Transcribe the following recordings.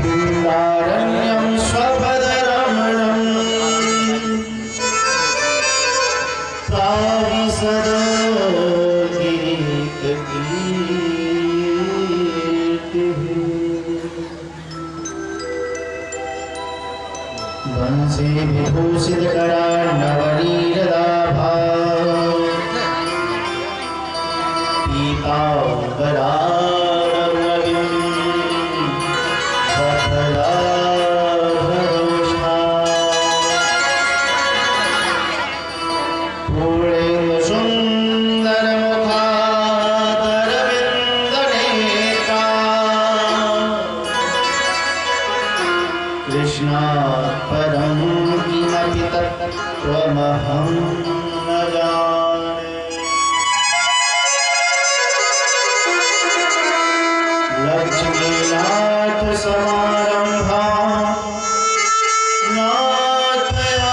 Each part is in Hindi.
बृन्दारण्यं स्वपदरमणं प्राविशदो गिरितकीर्तिः वंशे विभूषितकरार्णवनीरदाभा कृष्णात् परं किमपि तत्त्वमहं न जाने। लक्ष्मीनाथ समारम्भां नाथया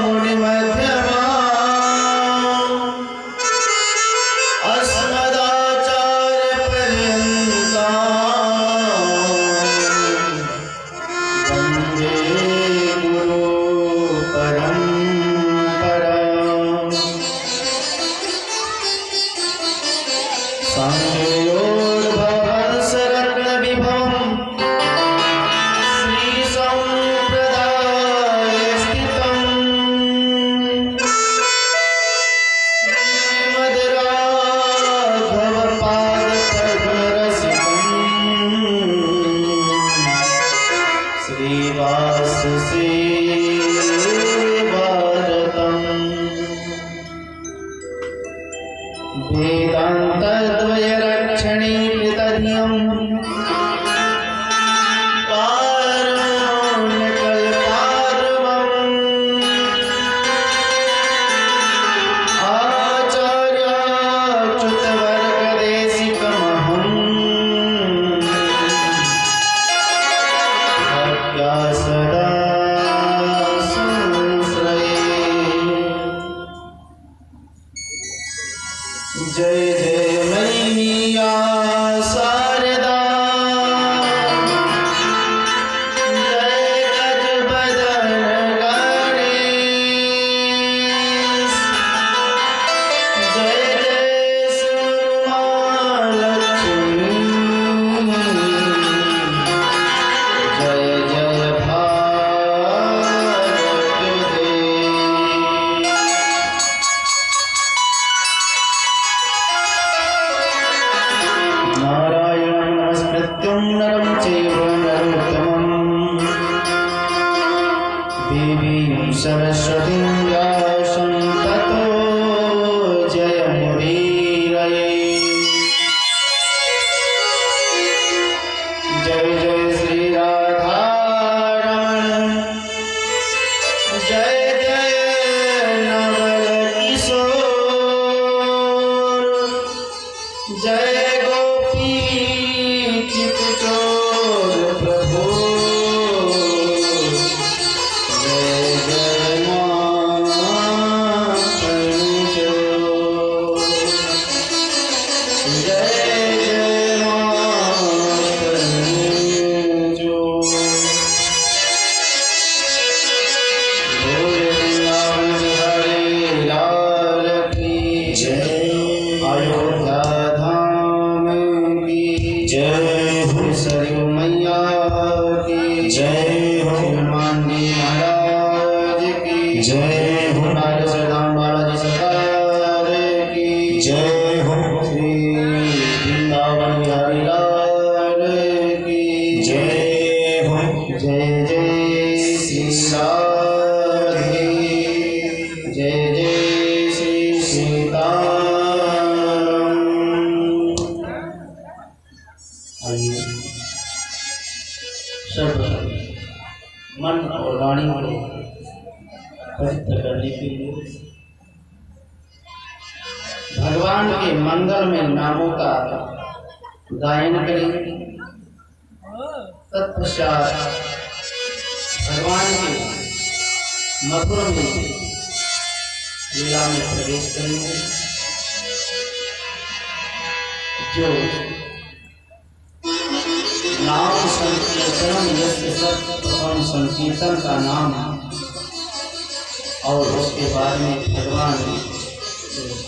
मुनिमध्यमाम् अस्मदाचार्यपर्यन्ताम् वन्दे गुरुपरम्पराम्। संयोर्भवंसरत्नविभवम् श्रीसम्प्रदायस्थितम् श्रीमद्राघवपादपद्मरसिकम् श्रीवाससेवारतम् वेदान्तद्वयरक्षणीकृतधियम् कारुण्यकल्पार्वम् आचार्याच्युतवर्गदेशिकमहम् भक्त्या सदा संश्रये। जय जय मैया शारदा जय गजबदन गणेश जय जय सुरमालक्ष्मी जय जय भारत देश। नारायणं नमस्कृत्यं नरं चैव नरोत्तमं देवीं सरस्वतीं व्यासं ततो जयमुदीरये। जय जय श्री राधारमण जय जय नवल किशोर जय गोपी चितचोर प्रभु जय जय माखन चोर जय जय माखन चोर। भोलेनाथ हरे लाल की जय। अयोध्या धाम की जय हो। सरयू मैया की जय हो। हनुमानी महाराज की जय हो। नारदाम बालाजी सरकार की जय हो। श्री वृंदावन बिहारी लाल की जय हो। जय जय श्री राधे जय जय श्री सीताराम। आइए सब मन और वाणी को पवित्र करने के लिए भगवान के मंगलमय नामों का गायन करेंगे। तत्पश्चात भगवान के मथुरा में लीला में प्रवेश करेंगे। जो नाम संकीर्तनम यस्य सत्प्रथम संकीर्तन का नाम है, और उसके बाद में भगवान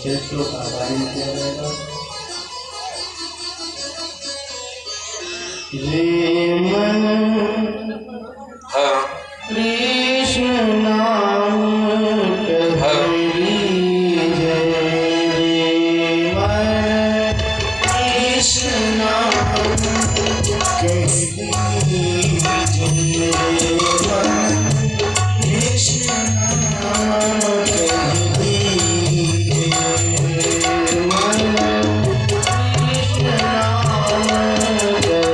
चरित्रों का गायन किया जाएगा। रे मन कृष्ण नाम कहरी जय, रे मन कृष्ण नाम कहरी जय, रे मन कृष्ण नाम कहरी जय, मन कृष्ण नाम कहरी जय।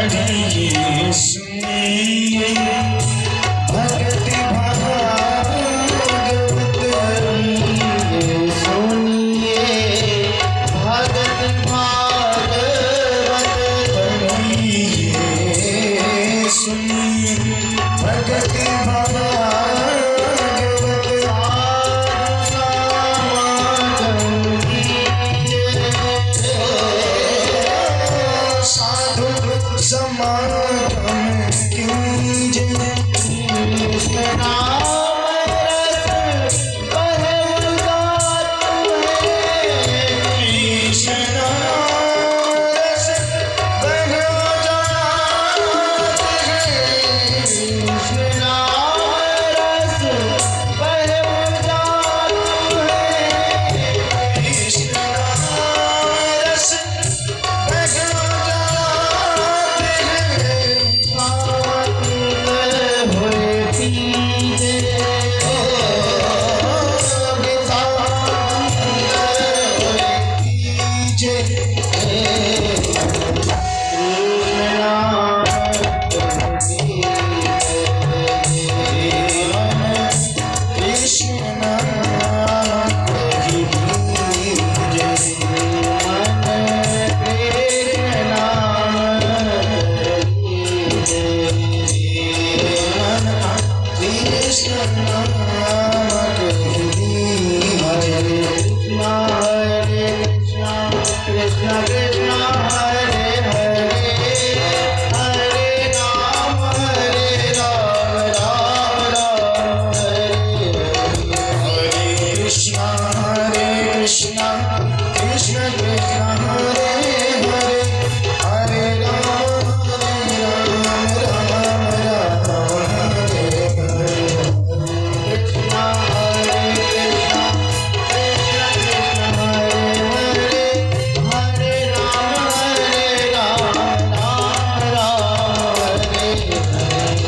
सुनिए सुनिए भक्ति भागवत सुनिए भगत भागवत सुनिए भक्ति भागवत साधु समागम कीजिए कृष्ण नाम रस बहवगात है कृष्ण रस बहवगात है कृष्ण नाम रस बहवगात है कृष्ण रस बहवगात है हुए पीछे कृष्ण कृष्ण हरे हरे हरे राम राम राम हरे हरे कृष्णा कृष्ण कृष्ण हरे हरे हरे राम राम राम हरे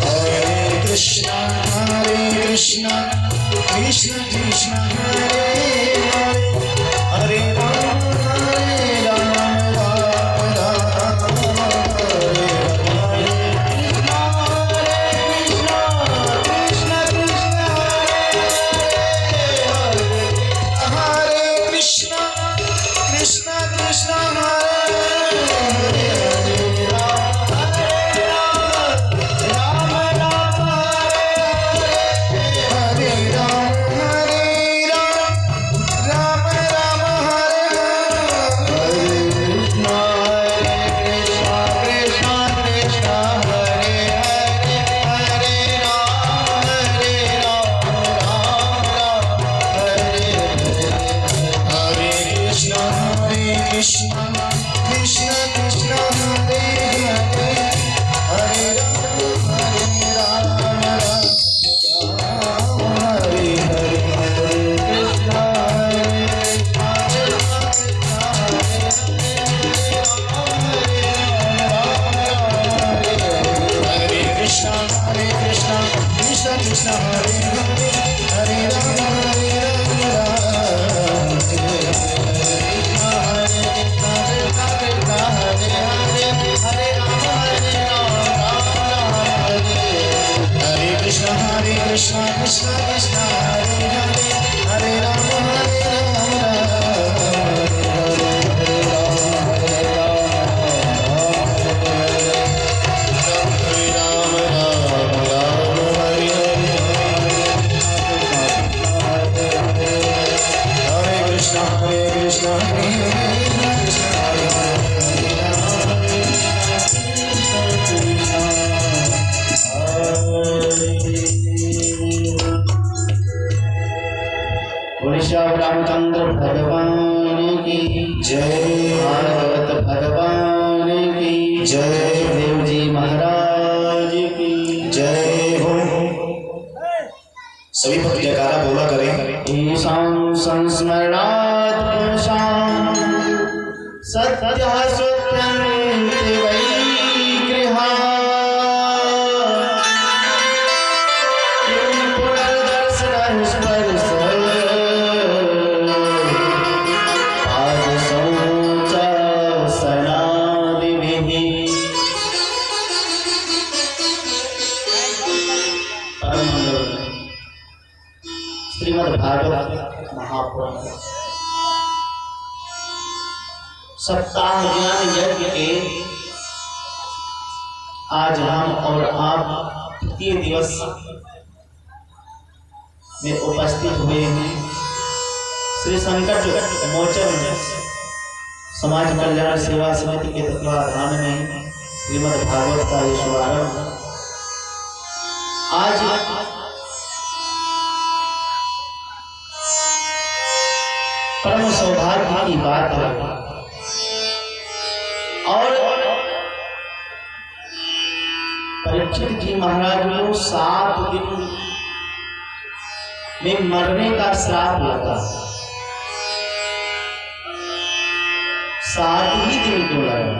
हरे कृष्ण हरे कृष्ण कृष्ण कृष्ण हरे हरे हरे राम राम हरे हरे कृष्ण कृष्ण कृष्ण कृष्ण हरे हरे हरे राम राम राम हरे हरे हरे कृष्ण कृष्ण कृष्ण हरे हरे हरे राम राम राम हरे हरे हरे कृष्ण कृष्ण कृष्ण कृष्ण हरे हरे हरे राम हरे हरे हरे कृष्ण कृष्ण कृष्ण हरे हरे हरे राम हरे कृष्ण कृष्ण कृष्ण हरे हरे हरे राम रामचंद्र भगवान की जय भागवत भगवान की जय देव जी महाराज की जय हो। सभी भक्त जयकारा बोला करें। ईशान संस्मरणात् पुरुषां सत्यः सत्यन्ति वैगृहा किं पुनर्दर्शनः स्पर्शः पादसंच सनादिभिः श्रीमद् भागवत महापुराण सप्ताह ज्ञान यज्ञ के आज हम और आप तृतीय दिवस में उपस्थित हुए हैं। श्री संकट मोचन समाज कल्याण सेवा समिति के तत्वाधान में श्रीमद् भागवत का ये शुभारंभ आज परम सौभाग्य की बात है और परीक्षित जी महाराज को 7 दिन में मरने का श्राप लगा। 7 ही दिन क्यों लगा?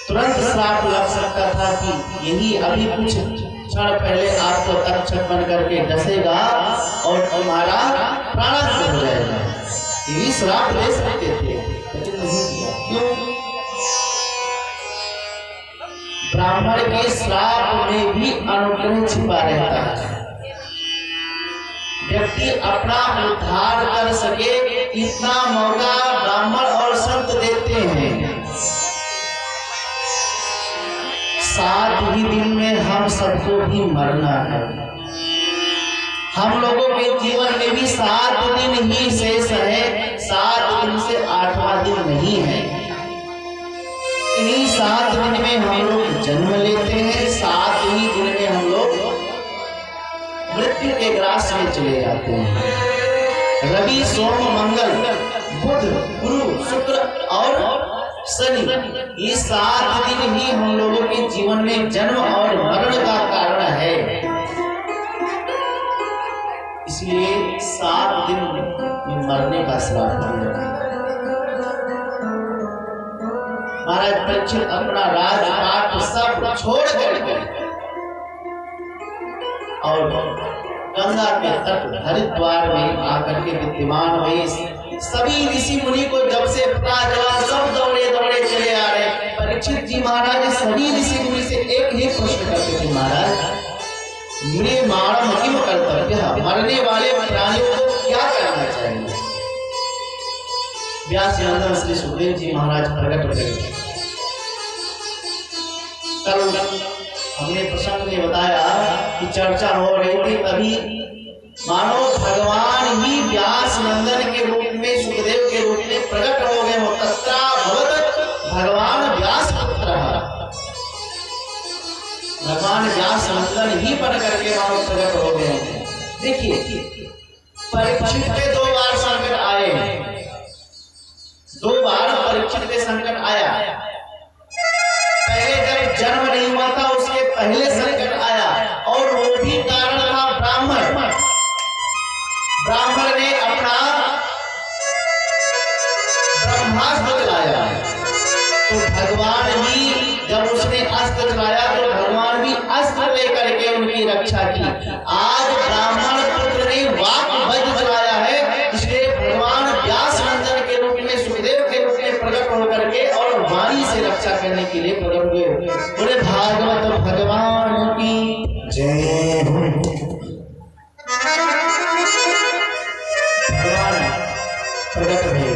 तुरंत श्राप लग सकता था कि यही अभी कुछ क्षण पहले आपको तक्षक बन करके डसेगा और तुम्हारा प्राणांत हो जाएगा। यही श्राप ले सकते थे, लेकिन नहीं किया। क्यों? ब्राह्मण के श्राप में भी अनुग्रह छिपा रहता है। व्यक्ति अपना उद्धार कर सके इतना मौका ब्राह्मण और संत देते हैं। 7 ही दिन में हम सबको भी मरना है। हम लोगों के जीवन में भी 7 दिन ही शेष है। 7 दिन से 8वां दिन नहीं है। इन्हीं 7 दिन में हम लोग जन्म लेते हैं। 7 ही दिन में हम लोग मृत्यु के ग्रास में चले जाते हैं। रवि सोम मंगल बुध गुरु शुक्र और शनि, ये 7 दिन ही हम लोगों के जीवन में जन्म और मरण का कारण है। इसलिए 7 दिन में मरने का श्राप दिया। महाराज परीक्षित अपना राजपाट सब छोड़ कर और गंगा के तट हरिद्वार में आकर के विद्यमान हुए। सभी ऋषि मुनि को जब से पता चला सब दौड़े दौड़े चले आ रहे। परीक्षित जी महाराज सभी ऋषि मुनि से एक ही प्रश्न करते थे, महाराज मुनि मानव किम कर्तव्य, मरने वाले प्राणियों को क्या करना चाहिए? व्यास नंदन श्री सुखदेव जी महाराज प्रकट हुए। कल हमने प्रसंग में बताया कि चर्चा हो रही थी, तभी मानो भगवान ही व्यास नंदन के रूप में सुखदेव के रूप में प्रकट हो गए हो। तत्रा भगवत भगवान व्यास पुत्र, भगवान व्यास नंदन ही बन करके मानो प्रकट हो गए। देखिए परीक्षित पे 2 बार संकट आए। 2 बार परीक्षित पे संकट आया। पहले जब जन्म नहीं हुआ था उसके पहले संकट आया और वो भी कारण था ब्राह्मण। ब्राह्मण ने अपना ब्रह्मास्त्र चलाया तो भगवान ही जब उसने अस्त्र चलाया तो भगवान भी अस्त्र लेकर के उनकी रक्षा की। आज ब्राह्मण पुत्र ने वाक वज्र चलाया है, इसलिए भगवान व्यास नंदन के रूप में सुखदेव के रूप में प्रकट होकर के और वाणी से रक्षा करने के लिए प्रकट हुए। बोले भागवत भगवान की जय। भगवान प्रकट हुए।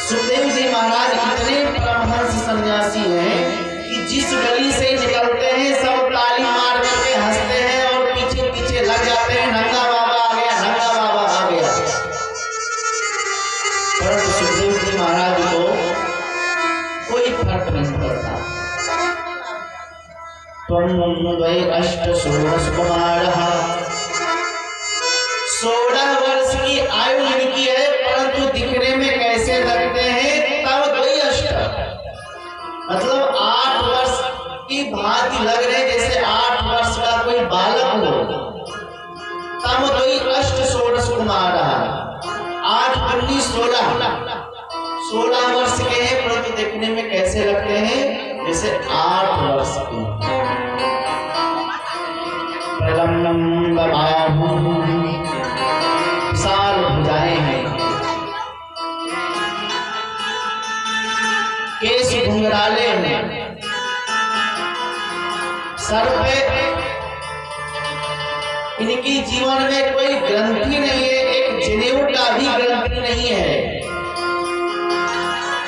सुखदेव जी महाराज इतने परमहंस सन्यासी हैं कि जिस गली से निकलते हैं सब ताली मार करके हंसते हैं और पीछे पीछे लग जाते हैं, नंगा बाबा आ गया, नंगा बाबा आ गया। परंतु सुखदेव जी महाराज को कोई फर्क नहीं पड़ता। त्वं अष्ट षोडश कुमारः, 16 वर्ष की आयु इनकी है, परंतु दिखने में कैसे लगते हैं? तब 2 अष्ट, मतलब 8 वर्ष की भांति लग रहे जैसे 8 वर्ष का कोई बालक हो। तब 2 अष्ट षोडश कुमारः, 8 दूनी 16 वर्ष के हैं, परंतु देखने में कैसे लगते हैं? जैसे 8 वर्ष के। प्रलम्बं बाहुं, विशाल भुजाएं हैं, केश घुंघराले हैं, सर पे इनकी जीवन में कोई ग्रंथि नहीं है, एक जनेऊ का भी ग्रंथि नहीं है।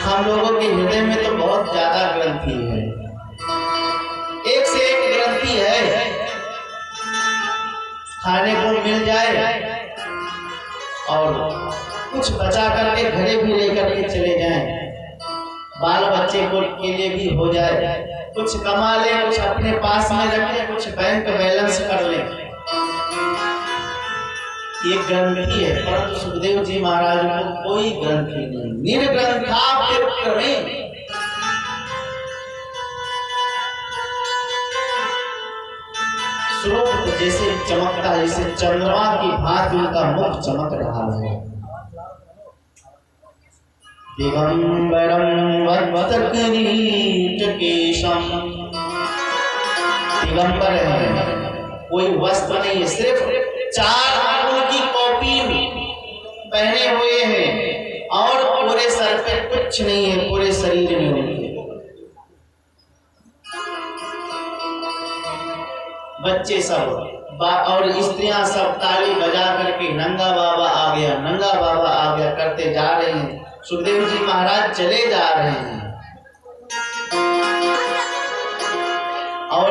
हम लोगों के हृदय में तो बहुत ज्यादा ग्रंथि है, एक से एक ग्रंथि है। खाने को मिल जाए और कुछ बचा करके घरे भी लेकर के चले जाएं, बाल बच्चे को के लिए भी हो जाए, कुछ कमा ले, कुछ अपने पास में रखें, कुछ बैंक बैलेंस कर ले, ये ग्रंथि है। परंतु सुखदेव जी महाराज को कोई ग्रंथि नहीं, निर्ग्रंथाप्युत्क्रमे। स्वरूप जैसे चमकता है, जैसे चंद्रमा की भांति उनका मुख चमक रहा है। दिगंबरम वत्तकिरीटकेशम, दिगंबर है, कोई वस्त्र नहीं है, सिर्फ 4 आंगुल की कॉपी पहने हुए हैं और पूरे सर पे कुछ नहीं है, पूरे शरीर में उनके। बच्चे सब और स्त्रियां सब ताली बजा करके नंगा बाबा आ गया, नंगा बाबा आ गया करते जा रहे हैं। सुखदेव जी महाराज चले जा रहे हैं और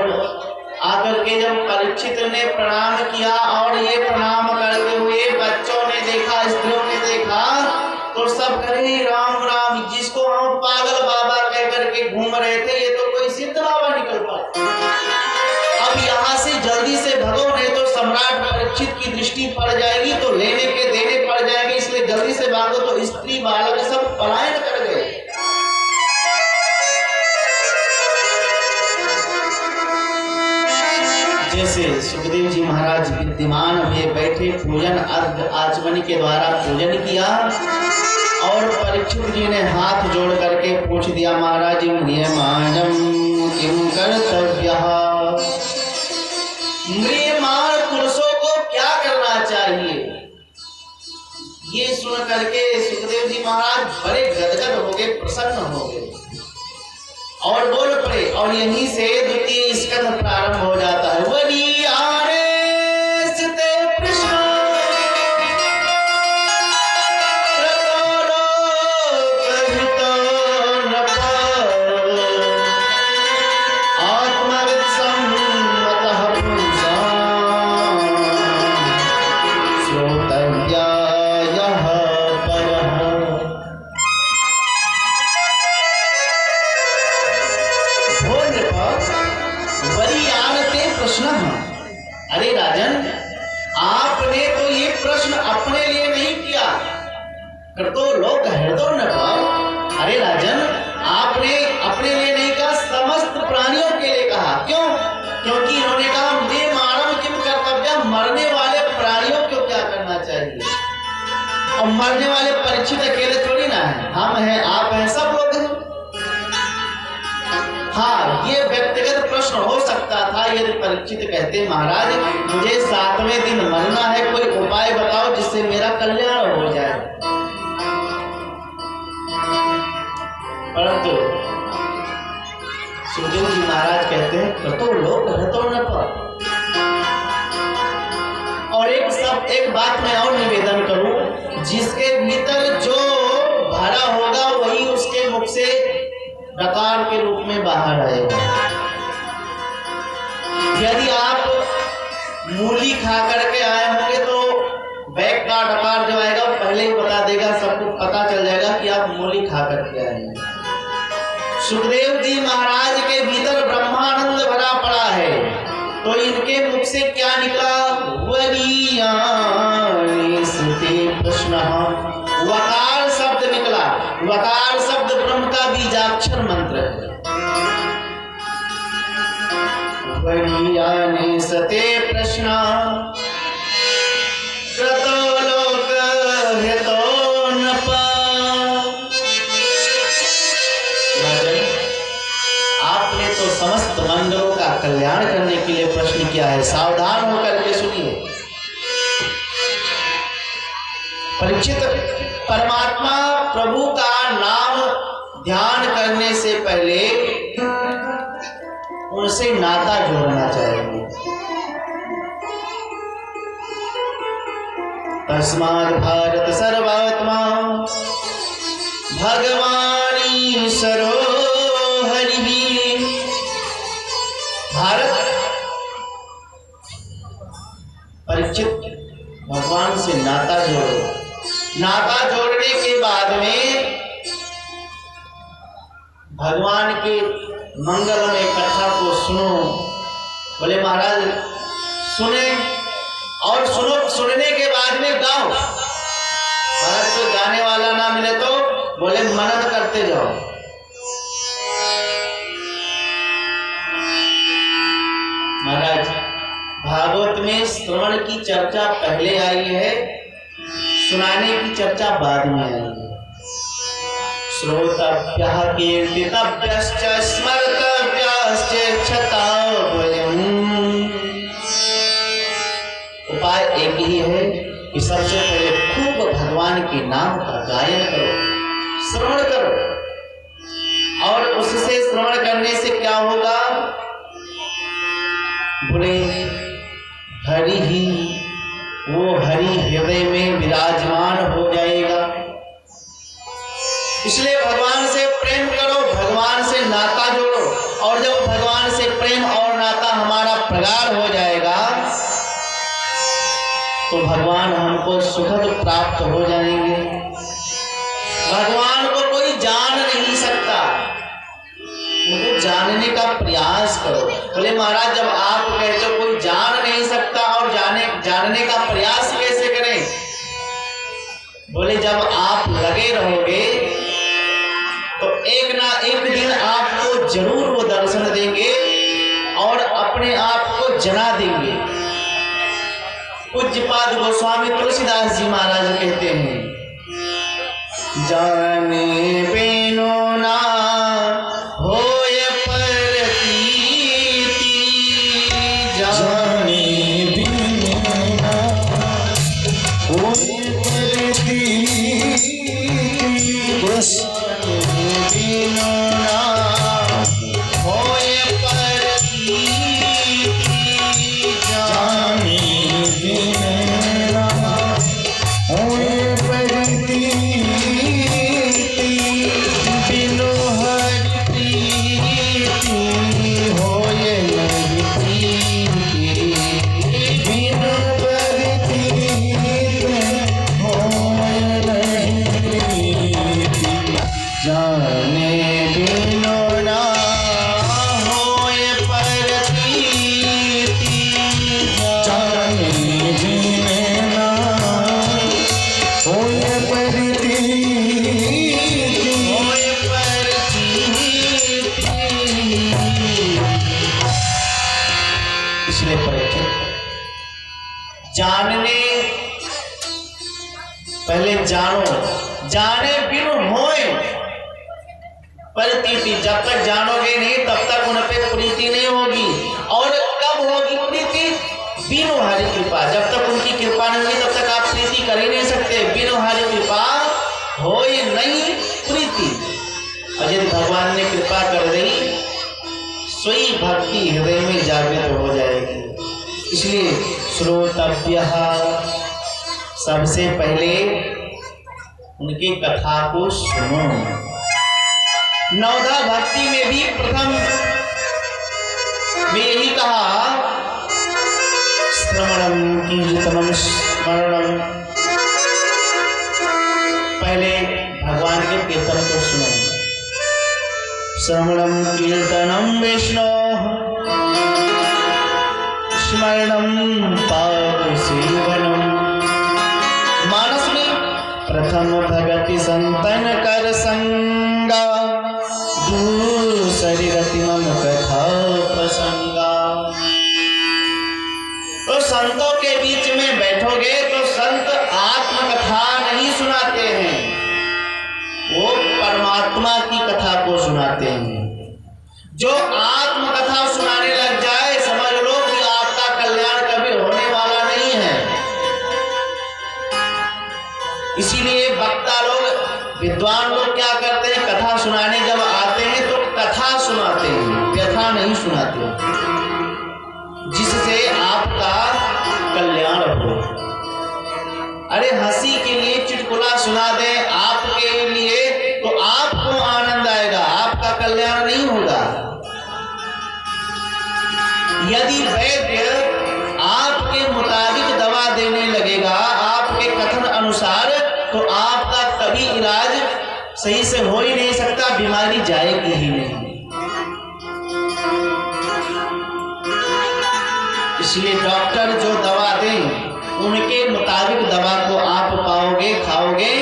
आकर के जब परीक्षित ने प्रणाम किया और ये प्रणाम करते हुए बच्चों ने देखा, स्त्रियों ने देखा, तो सब कहे राम राम, जिसको हम पागल बाबा कह करके घूम रहे थे, ये तो कोई सिद्ध बाबा निकल पड़ा। अब यहाँ से जल्दी से भगो, नहीं तो सम्राट परीक्षित की दृष्टि पड़ जाएगी, तो लेने के देने पड़ जाएंगे, इसलिए जल्दी से भागो। तो स्त्री बालक सब पलायन कर गए। जैसे सुखदेव जी महाराज विद्यमान हुए बैठे, पूजन अर्घ आचमन के द्वारा पूजन किया और परीक्षित जी ने हाथ जोड़ करके पूछ दिया, महाराज म्रियमाणम किम कर्तव्यः, म्रियमाण पुरुषों को क्या करना चाहिए। ये सुन करके सुखदेव जी महाराज बड़े गदगद हो गए, प्रसन्न हो गए और बोल पड़े। और यहीं से द्वितीय स्कंध प्रारंभ हो जाता है। वरीयारे स्ते कृष्ण अरे राजन, आपने तो ये प्रश्न अपने लिए नहीं किया, कर तो लोग हृदय न पाओ। अरे राजन, आपने अपने लिए नहीं कहा, समस्त प्राणियों के लिए कहा। क्यों? क्योंकि इन्होंने कहा मैं मानव किम कर्तव्य, मरने वाले प्राणियों को क्या करना चाहिए। और मरने वाले परीक्षित अकेले थोड़ी ना है, हम हैं, आप हैं, सब लोग हैं। हाँ, ये व्यक्तिगत प्रश्न हो सकता था यदि परीक्षित कहते, महाराज मुझे 7वें दिन मरना है, कोई उपाय बताओ जिससे मेरा कल्याण हो जाए। परंतु सुखदेव जी महाराज कहते हैं, तो लोग रहतो न पर। और एक बात मैं और निवेदन करूं, जिसके भीतर जो भरा होगा वही उसके मुख से डकार के रूप में बाहर आएगा। यदि आप मूली खा करके आए होंगे तो बैग का डकार जो आएगा पहले ही बता देगा, सबको पता चल जाएगा कि आप मूली खा करके आए हैं। सुखदेव जी महाराज के भीतर ब्रह्मानंद भरा पड़ा है, तो इनके मुख से क्या निकला? प्रश्न, वकार शब्द निकला। वकार शब्द ब्रह्म का बीजाक्षर मंत्र है। वरीयाने सते प्रश्न क्रतो लोक हेतो नपा। आपने तो समस्त मंडलों का कल्याण करने के लिए प्रश्न किया है, सावधान होकर के सुनिए। परीक्षित, परमात्मा प्रभु का नाम ध्यान करने से पहले उनसे नाता जोड़ना चाहिए। तस्मात् भारत सर्वात्मा भगवानी सरो हरि। भारत परीक्षित भगवान से नाता जोड़ो। नाता जोड़ने के बाद में भगवान के मंगलमय कथा को सुनो। बोले महाराज सुने और सुनने के बाद में गाओ। महाराज तो गाने वाला ना मिले तो बोले मनन करते जाओ। महाराज भागवत में श्रवण की चर्चा पहले आई है, सुनाने की चर्चा बाद में आई है। श्रोतव्यः कीर्तितव्यश्च स्मर्तव्यश्च क्षतव्यम्। उपाय एक ही है कि सबसे पहले खूब भगवान के नाम का गायन करो, श्रवण करो। और उससे श्रवण करने से क्या होगा? बोले हरि ही, वो हरि हृदय में विराजमान हो जाएगा। इसलिए भगवान से प्रेम करो, भगवान से नाता जोड़ो। और जब भगवान से प्रेम और नाता हमारा प्रगाढ़ हो जाएगा तो भगवान हमको सुखद प्राप्त हो जाएंगे। भगवान को कोई जान नहीं सकता, उनको जानने का प्रयास करो। बोले महाराज जब आप कहते हो कोई जान नहीं सकता और जानने का प्रयास कैसे करें? बोले जब आप लगे रहोगे तो एक ना एक दिन आपको जरूर वो दर्शन देंगे और अपने आप को जना देंगे। पूज्यपाद गोस्वामी तुलसीदास जी महाराज कहते हैं, जाने बिनु ना होय प्रतीति, जाने बिनु ना होय प्रतीति, बिनु ना होय प्रतीति, जाने जानने पहले जानो, जाने बिनु होए प्रतीति। जब तक जानोगे नहीं तब तक उन पे प्रीति नहीं होगी। और कब होगी प्रीति? बिनु हरि कृपा। जब तक उनकी कृपा नहीं होगी तब तक आप प्रीति कर ही नहीं सकते। बिनु हरि कृपा होए नहीं प्रीति। और यदि भगवान ने कृपा कर दी स्वयं भक्ति हृदय में जागृत हो जाएगी। इसलिए श्रोतव्यः, सबसे पहले उनकी कथा को सुनो। नवधा भक्ति में भी प्रथम में यही कहा, श्रवणम कीर्तनम स्मरणम। पहले भगवान के कीर्तन को सुनो। श्रवणम कीर्तनम विष्णु स्मरणम पाद सेवनम। मानस में प्रथम भगति संतन कर संगा, दूसरी रति मम कथा प्रसंगा। तो संतों के बीच में बैठोगे तो संत आत्मकथा नहीं सुनाते हैं, वो परमात्मा की कथा को सुनाते हैं। जो आत्मकथा सुनाने लग जाए समझ लो कि आपका कल्याण कभी होने वाला नहीं है। इसीलिए वक्ता लोग, विद्वान लोग क्या करते हैं, कथा सुनाने जब आते हैं तो कथा सुनाते हैं, व्यथा नहीं सुनाते, जिससे आपका कल्याण हो। अरे हंसी के लिए चुटकुला सुना दे आपके लिए तो आपको आनंद आएगा, आपका कल्याण नहीं होगा। यदि वैद्य आपके मुताबिक दवा देने लगेगा आपके कथन अनुसार, तो आपका कभी इलाज सही से हो ही नहीं सकता, बीमारी जाएगी ही नहीं। इसलिए डॉक्टर जो दवा दें उनके मुताबिक दवा को आप पाओगे, खाओगे,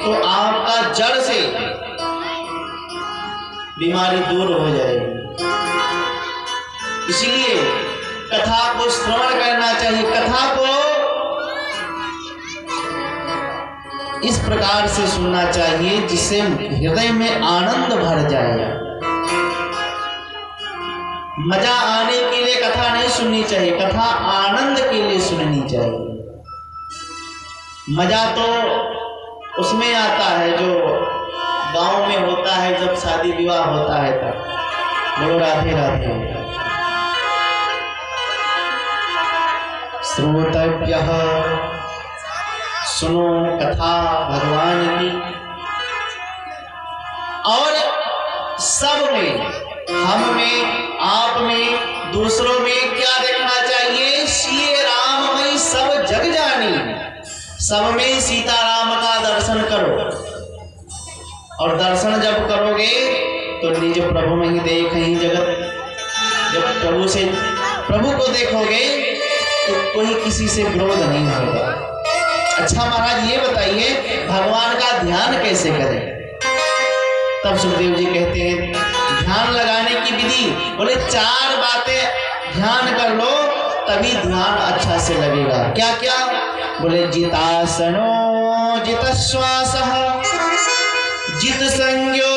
तो आपका जड़ से बीमारी दूर हो जाएगी। इसलिए कथा को श्रवण करना चाहिए, कथा को इस प्रकार से सुनना चाहिए जिससे हृदय में आनंद भर जाए। मजा आने के लिए कथा नहीं सुननी चाहिए, कथा आनंद के लिए सुननी चाहिए। मजा तो उसमें आता है जो गांव में होता है, जब शादी विवाह होता है तब। बोलो राधे राधे। श्रोतव्यः, सुनो कथा भगवान की। और सब में, हम में, आप में, दूसरों में क्या देखना चाहिए? श्री राममय सब जग जानी। सब में सीताराम का दर्शन करो, और दर्शन जब करोगे तो निज प्रभु में ही देख ही जगत। जब प्रभु को देखोगे तो कोई किसी से विरोध नहीं होगा। अच्छा महाराज ये बताइए भगवान का ध्यान कैसे करें? तब सुखदेव जी कहते हैं ध्यान लगाने की विधि, बोले 4 बातें ध्यान कर लो तभी ध्यान अच्छा से लगेगा। क्या क्या? बोले जितासनो जितश्वासः, जित संज्ञो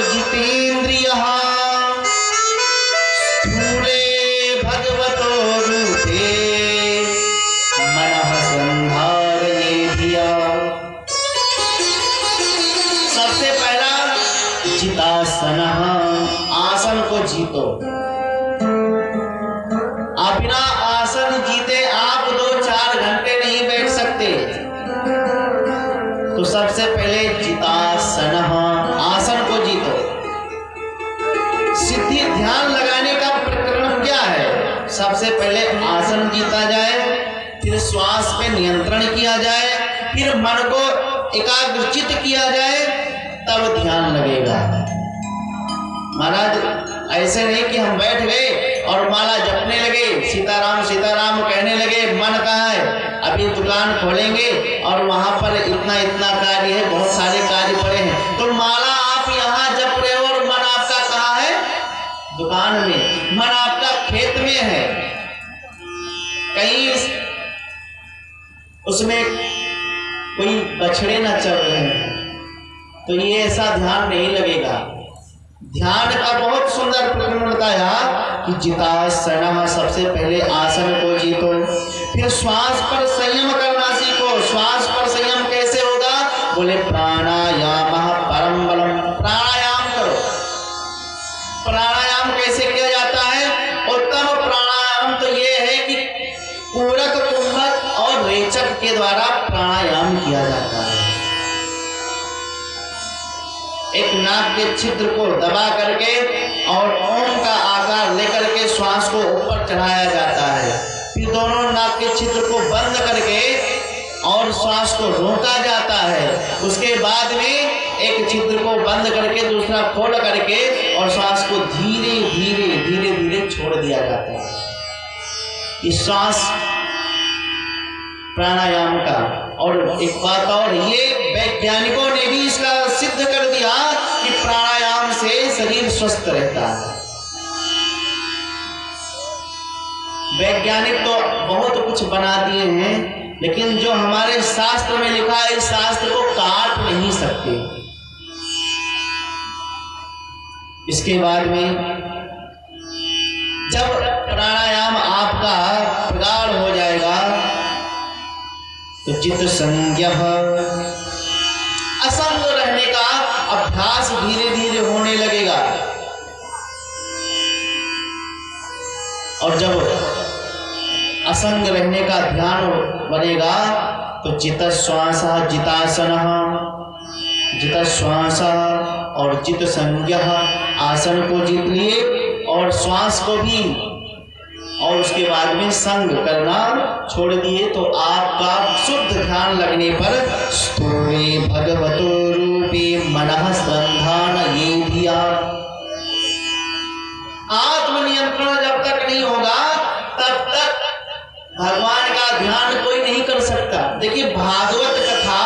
जितेन्द्रियः, स्थूले भगवतो रूपे मनः संधारये धिया। सबसे पहला जितासनः, आसन को जीतो। आप बिना आसन जीते आप 2-4 घंटे नहीं बैठ सकते। तो सबसे पहले जितासनः, आसन को जीतो। सिद्धि ध्यान लगाने का प्रकरण क्या है? सबसे पहले आसन जीता जाए, फिर श्वास पे नियंत्रण किया जाए, फिर मन को एकाग्रचित किया जाए, तब ध्यान लगेगा। महाराज ऐसे नहीं कि हम बैठ गए और माला जपने लगे, सीताराम सीताराम कहने लगे, मन कहाँ है? अभी दुकान खोलेंगे और वहां पर इतना इतना कार्य है, बहुत सारे कार्य पड़े हैं। तो माला आप यहाँ जप रहे हो और मन आपका कहाँ है? दुकान में। मन आपका खेत में है, कहीं उसमें कोई बछड़े ना चल रहे हैं, तो ये ऐसा ध्यान नहीं लगेगा। ध्यान का बहुत सुंदर प्रकरण बताया कि जितासनः, सबसे पहले आसन को जीतो, फिर श्वास पर संयम करना सीखो। श्वास पर संयम कैसे होगा? बोले प्राणायामः परम बलम। प्राणायाम करो। प्राणायाम कैसे किया जाता है? उत्तम प्राणायाम तो ये है कि पूरक, कुंभक और रेचक के द्वारा प्राणायाम किया जाता है। एक नाक के छिद्र को दबा करके और ओम का आकार लेकर के श्वास को ऊपर चढ़ाया जाता है, फिर दोनों नाक के छिद्र को बंद करके और श्वास को रोका जाता है। उसके बाद में एक छिद्र को बंद करके दूसरा खोल करके और श्वास को धीरे धीरे धीरे धीरे छोड़ दिया जाता है। इस श्वास प्राणायाम का। और एक बात और, ये वैज्ञानिकों ने भी इसका सिद्ध कर दिया कि प्राणायाम से शरीर स्वस्थ रहता है। वैज्ञानिक तो बहुत कुछ बना दिए हैं, लेकिन जो हमारे शास्त्र में लिखा है इस शास्त्र को काट नहीं सकते। इसके बाद में जब प्राणायाम आपका प्रगाढ़ हो जाएगा तो चित्त संज्ञः, असंग रहने का अभ्यास धीरे धीरे होने लगेगा। सत्संग रहने का ध्यान बनेगा तो जित श्वास जितासन, जित श्वास और जित संज्ञ, आसन को जीत लिए और श्वास को भी, और उसके बाद में संग करना छोड़ दिए तो आपका शुद्ध ध्यान लगने पर स्थूले भगवतो रूपे मनः संधान ये दिया। आत्मनियंत्रण जब तक नहीं होगा तब तक भगवान का ध्यान कोई नहीं कर सकता। देखिए भागवत कथा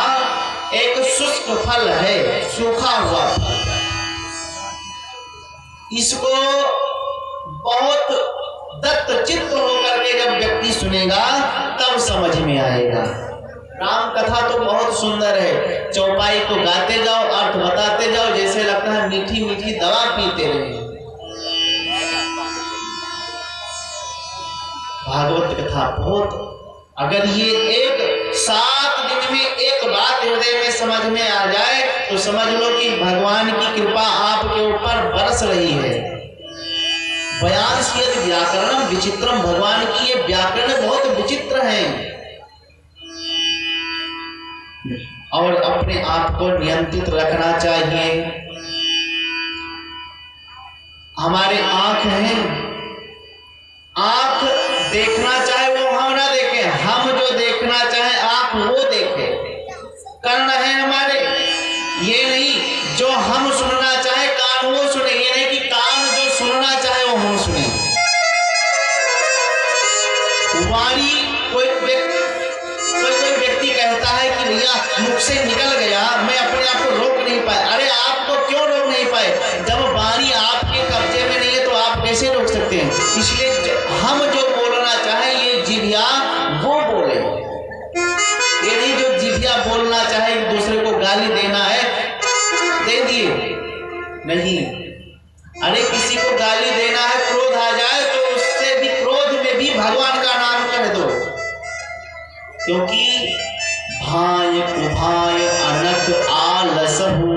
एक शुष्क फल है, सूखा हुआ फल। इसको बहुत दत्त चित्त होकर के जब व्यक्ति सुनेगा तब समझ में आएगा। राम कथा तो बहुत सुंदर है, चौपाई को गाते जाओ, अर्थ बताते जाओ, जैसे लगता है मीठी मीठी दवा पीते रहे। भागवत कथा बहुत, अगर ये एक 7 दिन में एक बात हृदय में समझ में आ जाए तो समझ लो कि भगवान की कृपा आपके ऊपर बरस रही है। व्यास यदि व्याकरण विचित्रम, भगवान की ये व्याकरण बहुत विचित्र हैं। और अपने आप को नियंत्रित रखना चाहिए। हमारे आंख हैं, आंख देखना चाहे वो हम ना देखें, हम जो देखना चाहे आंख वो देखे। कर्ण है हमारे, ये नहीं जो हम सुनना चाहे कान वो सुने, ये नहीं कि कान जो सुनना चाहे वो हम सुने। वाणी कोई व्यक्ति कहता है कि भैया मुख से निकल गया, मैं अपने आप को रोक नहीं पाया। अरे आप तो क्यों रोक नहीं पाए? जब वाणी आपके कब्जे में नहीं है तो आप कैसे रोक सकते हैं? इसलिए हम जो बोलना चाहे ये जिह्वा वो बोले, ये नहीं जो जिह्वा बोलना चाहे एक दूसरे को गाली देना है दे दिए, नहीं। अरे किसी को गाली देना है, क्रोध आ जाए तो उससे भी क्रोध में भी भगवान का नाम कह दो, क्योंकि भाय उभाय अनक आलसहु,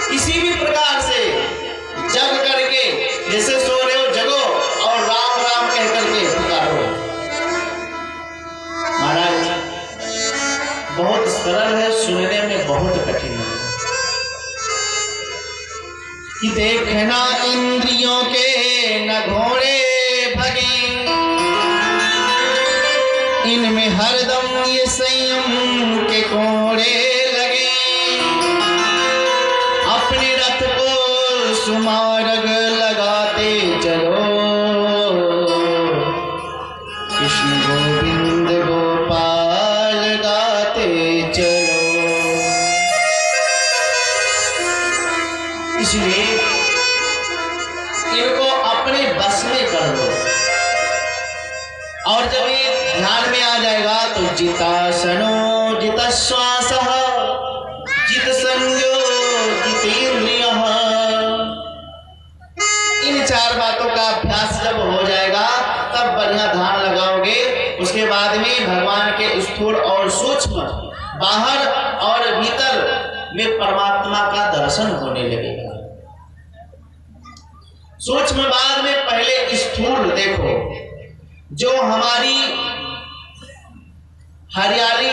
किसी भी प्रकार से जग करके, जैसे सो रहे हो जगो और राम राम कह करके पुकारो। महाराज बहुत सरल है, सुनने में बहुत कठिन है। कि देखना इंद्रियों के न घोड़े भगे, इनमें हरदम ये संयम के कोड़े लगे। अपने रथ को सुमार्ग लगाते चलो, कृष्ण गोविंद गोपाल गाते चलो। इसलिए इनको अपने बस में कर लो, और जब ये ध्यान में आ जाएगा तो जितासनो जित श्वास जित संज्ञो जितेन्द्रियः, इन 4 बातों का अभ्यास जब हो जाएगा तब बढ़िया ध्यान लगाओगे। उसके बाद में भगवान के स्थूल और सूक्ष्म, बाहर और भीतर में परमात्मा का दर्शन होने लगेगा। सूक्ष्म बाद में पहले स्थूल देखो, जो हमारी हरियाली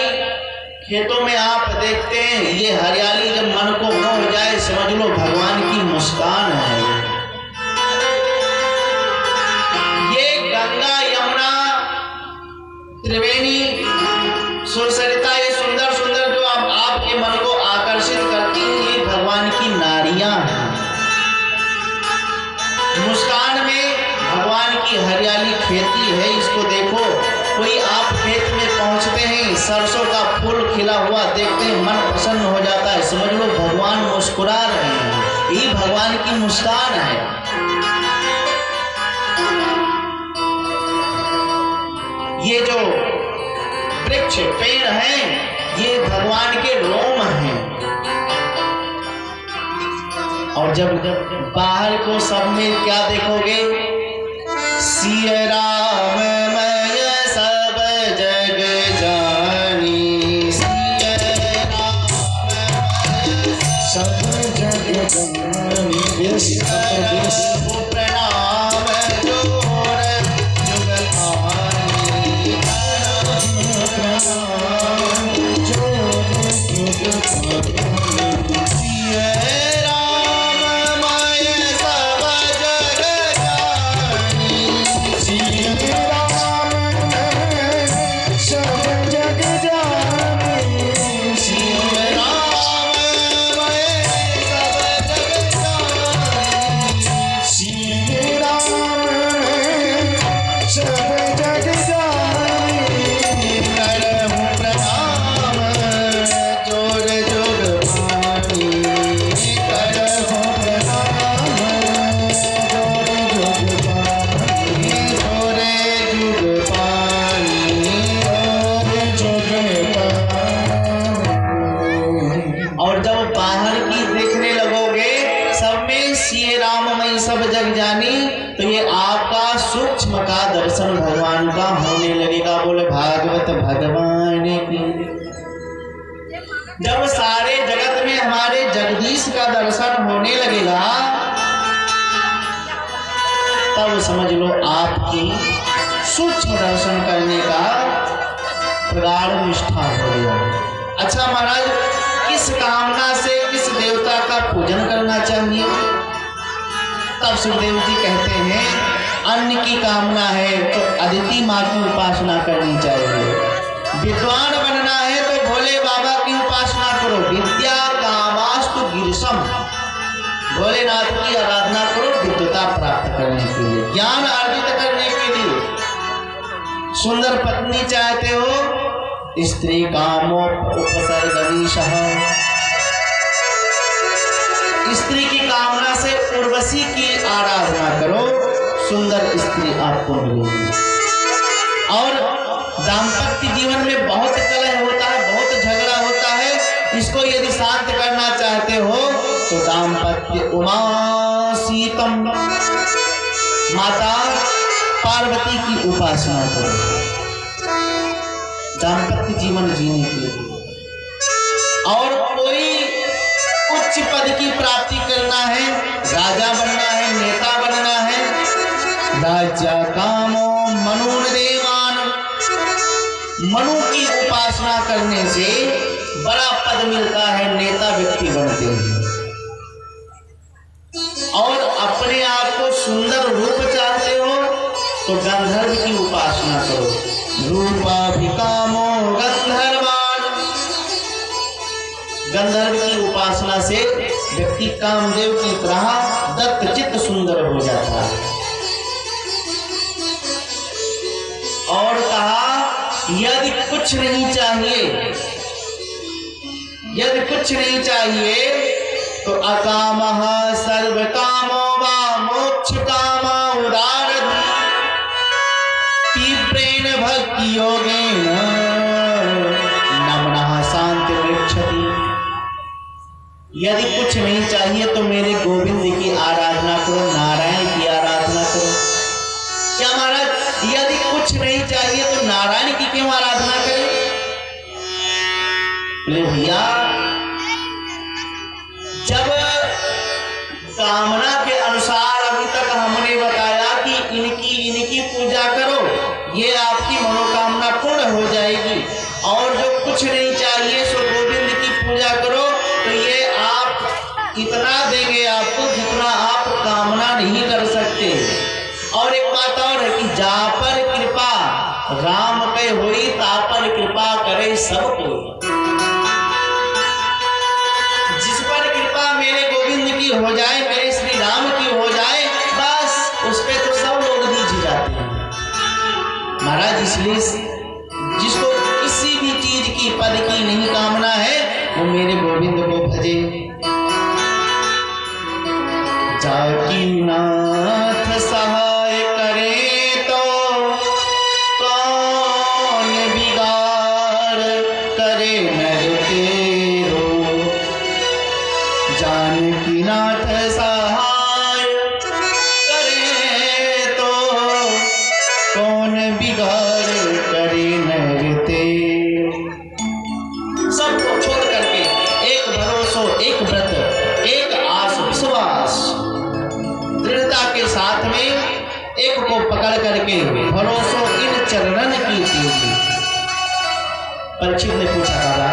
खेतों में आप देखते हैं, ये हरियाली जब मन को मोह जाए समझ लो भगवान की मुस्कान है। ये गंगा यमुना त्रिवेणी सुरसरिता, ये सुंदर सुंदर जो आपके मन को आकर्षित करती हैं, ये भगवान की नारियां हैं। मुस्कान में भगवान की हरियाली खेती है, इसको देखो। कोई आप खेत में पहुंचते हैं, सरसों का फूल खिला हुआ देखते हैं, मन प्रसन्न हो जाता है, समझ लो भगवान मुस्कुरा रहे हैं। यही भगवान की मुस्कान है। ये जो वृक्ष पेड़ हैं, ये भगवान के रोम हैं। और जब बाहर को सब में क्या देखोगे? सिया राम मैं सब जग जानी, सिया राम सब जग जानी, प्रणाम जोर जुग बाहर की देखने लगोगे, सब में सिए राममय सब जग जानी, तो ये आपका सूक्ष्म का दर्शन भगवान का होने लगेगा। बोले भागवत भगवान की। जब सारे जगत में हमारे जगदीश का दर्शन होने लगेगा, तब समझ लो आपकी सूक्ष्म दर्शन करने का प्रगाढ़ निष्ठा हो गया। अच्छा महाराज, किस कामना से किस देवता का पूजन करना चाहिए? तब सुखदेव जी कहते हैं अन्न की कामना है तो अदिति माँ की उपासना करनी चाहिए। विद्वान बनना है तो भोले बाबा की उपासना करो। विद्या कामास्तु गिरिशम, भोलेनाथ की आराधना करो विद्वता प्राप्त करने के लिए, ज्ञान अर्जित करने के लिए। सुंदर पत्नी चाहते हो, स्त्री कामो उपसर्गनीशः, स्त्री की कामना से उर्वशी की आराधना करो, सुंदर स्त्री आपको मिलेगी। और दाम्पत्य जीवन में बहुत कलह होता है, बहुत झगड़ा होता है, इसको यदि शांत करना चाहते हो तो दाम्पत्य उमा सीतम, माता पार्वती की उपासना करो दाम्पत्य जीवन जीने के लिए। और कोई उच्च पद की प्राप्ति करना है, राजा बनना है, नेता बनना है, राजा कामो मनु देवान, मनु की उपासना करने से बड़ा पद मिलता है, नेता व्यक्ति बनते हैं। और अपने आप को सुंदर रूप चाहते हो तो गंधर्व की उपासना करो। रूपाभिकामो गंधर्वान, गंधर्व की उपासना से व्यक्ति कामदेव की तरह दत्त चित्त सुंदर हो जाता है। और कहा यदि कुछ नहीं चाहिए, यदि कुछ नहीं चाहिए तो अकामः सर्व कामो वा मोक्ष कामा उदारत तीव्रेण भक्ति योगेन नमनः शांति वृक्षति। यदि कुछ नहीं चाहिए तो मेरे गोविंद की आराधना करो, नारायण की आराधना करो। क्या महाराज, यदि कुछ नहीं चाहिए तो नारायण की क्यों आराधना करें? भैया, जब कामना के अनुसार अभी तक हमने बताया कि इनकी पूजा करो, ये आपकी मनोकामना पूर्ण हो जाएगी। और जो कुछ नहीं चाहिए सो गोविंद की पूजा करो, तो ये आप इतना देंगे आपको जितना आप कामना नहीं कर सकते। और एक बात और है कि जा पर कृपा राम पे हुई, ता पर कृपा करे सबको। जिस पर कृपा मेरे गोविंद की हो जाए, मेरे श्री राम की हो जाए, बस उस पे तो सब लोग जीत जाते हैं महाराज। इसलिए जिसको किसी भी चीज की पद की नहीं कामना है, वो मेरे गोविंद को भजे। जाकी नाथ सहाय करे तो कौन बिगाड़ करे नर तेरो। जानकी नाथ सहाय करे तो कौन बिगाड़ करे नर तेरो। सबको छोड़ करके एक भरोसा, एक व्रत, एक आस विश्वास, दृढ़ता के साथ में एक को पकड़ करके भरोसो इन चरणन की थी। परीक्षित ने पूछा दादा,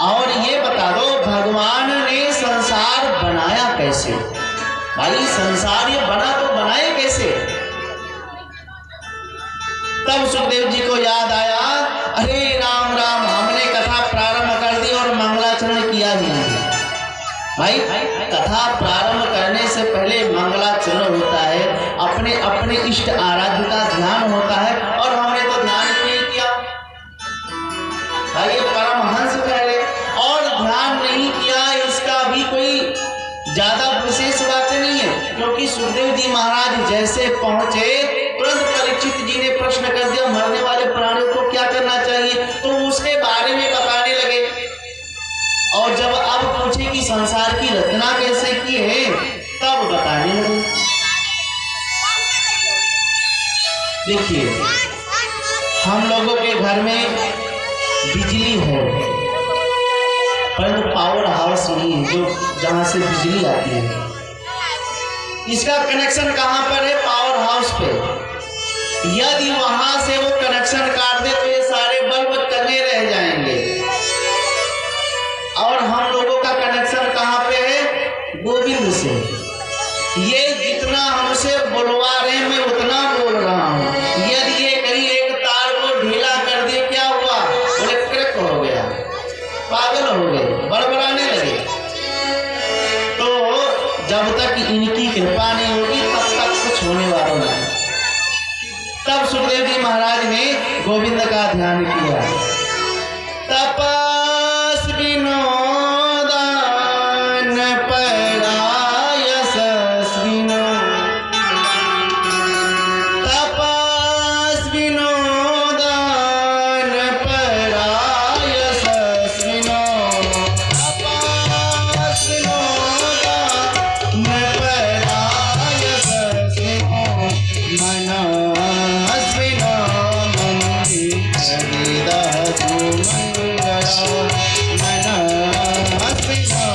और ये बता दो भगवान ने संसार बनाया कैसे? भाई संसार ये बना तो बनाए कैसे? तब सुखदेव जी को याद आया, अरे राम राम, हमने कथा प्रारंभ कर दी और मंगलाचरण किया ही नहीं। भाई कथा प्रारंभ करने से पहले मंगलाचरण होता है, अपने अपने इष्ट आराध्य का ध्यान होता है, और हमने तो ध्यान ही नहीं किया। भाई ये परमहंस कह रहे, और ध्यान नहीं किया, इसका भी कोई ज्यादा विशेष बात नहीं है। क्योंकि सुखदेव जी महाराज जैसे पहुंचे, तुरंत परीक्षित जी ने प्रश्न कर दिया, मरने वाले प्राणियों को क्या करना चाहिए, तो उसके बारे में बताने लगे। और जब अब पूछे कि संसार की रचना कैसे की है तब बताने लगे। देखिए, हम लोगों के घर में बिजली है, परंतु पावर हाउस नहीं है जो जहां से बिजली आती है। इसका कनेक्शन कहां पर है? पावर हाउस पे। यदि वहां से वो कनेक्शन काट दे तो ये सारे बल्ब कने रह जाएंगे। और हम लोगों का कनेक्शन कहां पे है? गोविंद से। ये जितना हमसे बोलवा रहे हैं मैं उतना बोल रहा हूं। यदि ये कहीं एक तार को ढीला कर दिए, क्या हुआ? बोले क्रैक हो गया, पागल हो गए, बड़बड़ाने लगे। तो जब तक इनकी कृपा नहीं होगी तब तक कुछ होने वाला नहीं। तब सुखदेव जी महाराज ने गोविंद का ध्यान किया। तपस्विनो दान पराय यशस्विनो, तपस्विनो दान पराय यशस्विनो, तपस्विनो दान पराय यशस्विनो, मनस्विनो हरिदासु मंगला, मनस्विनो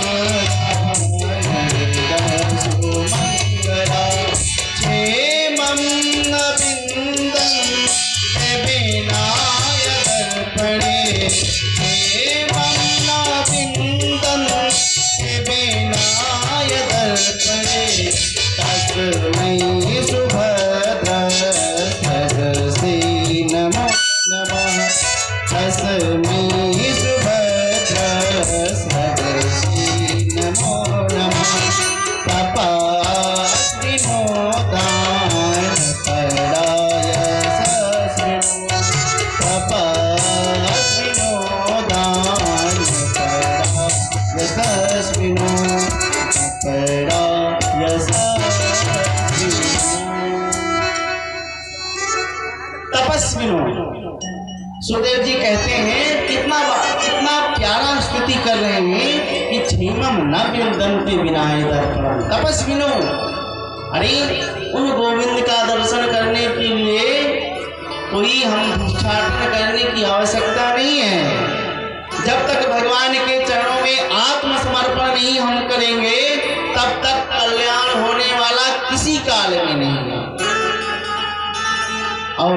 हरिदासु मंगला, क्षेमं अविन्दं विनाय दर्पणे, क्षेमं अविन्दं विनाय दर्पणे, तस्मै सुभद्रा सरसे नमो नमः, तस्मै सुभद्रा सरसे नमो नमः, तपस्विनो दान पराय यशस्विनो, तपस्विनो दान पराय यशस्विनो, पराय यशस्विनो। तपस्विनो, सुखदेव जी कहते हैं कितना प्यारा स्तुति कर रहे हैं कि क्षेमम न विन्दन्ति विनाय दर्पणम। तपस्विनो, अरे उन गोविंद का दर्शन करने के लिए कोई हम भिक्षाटन करने की आवश्यकता नहीं है। जब तक भगवान के चरणों में आत्मसमर्पण नहीं हम करेंगे तब तक कल्याण होने वाला किसी काल में नहीं है। और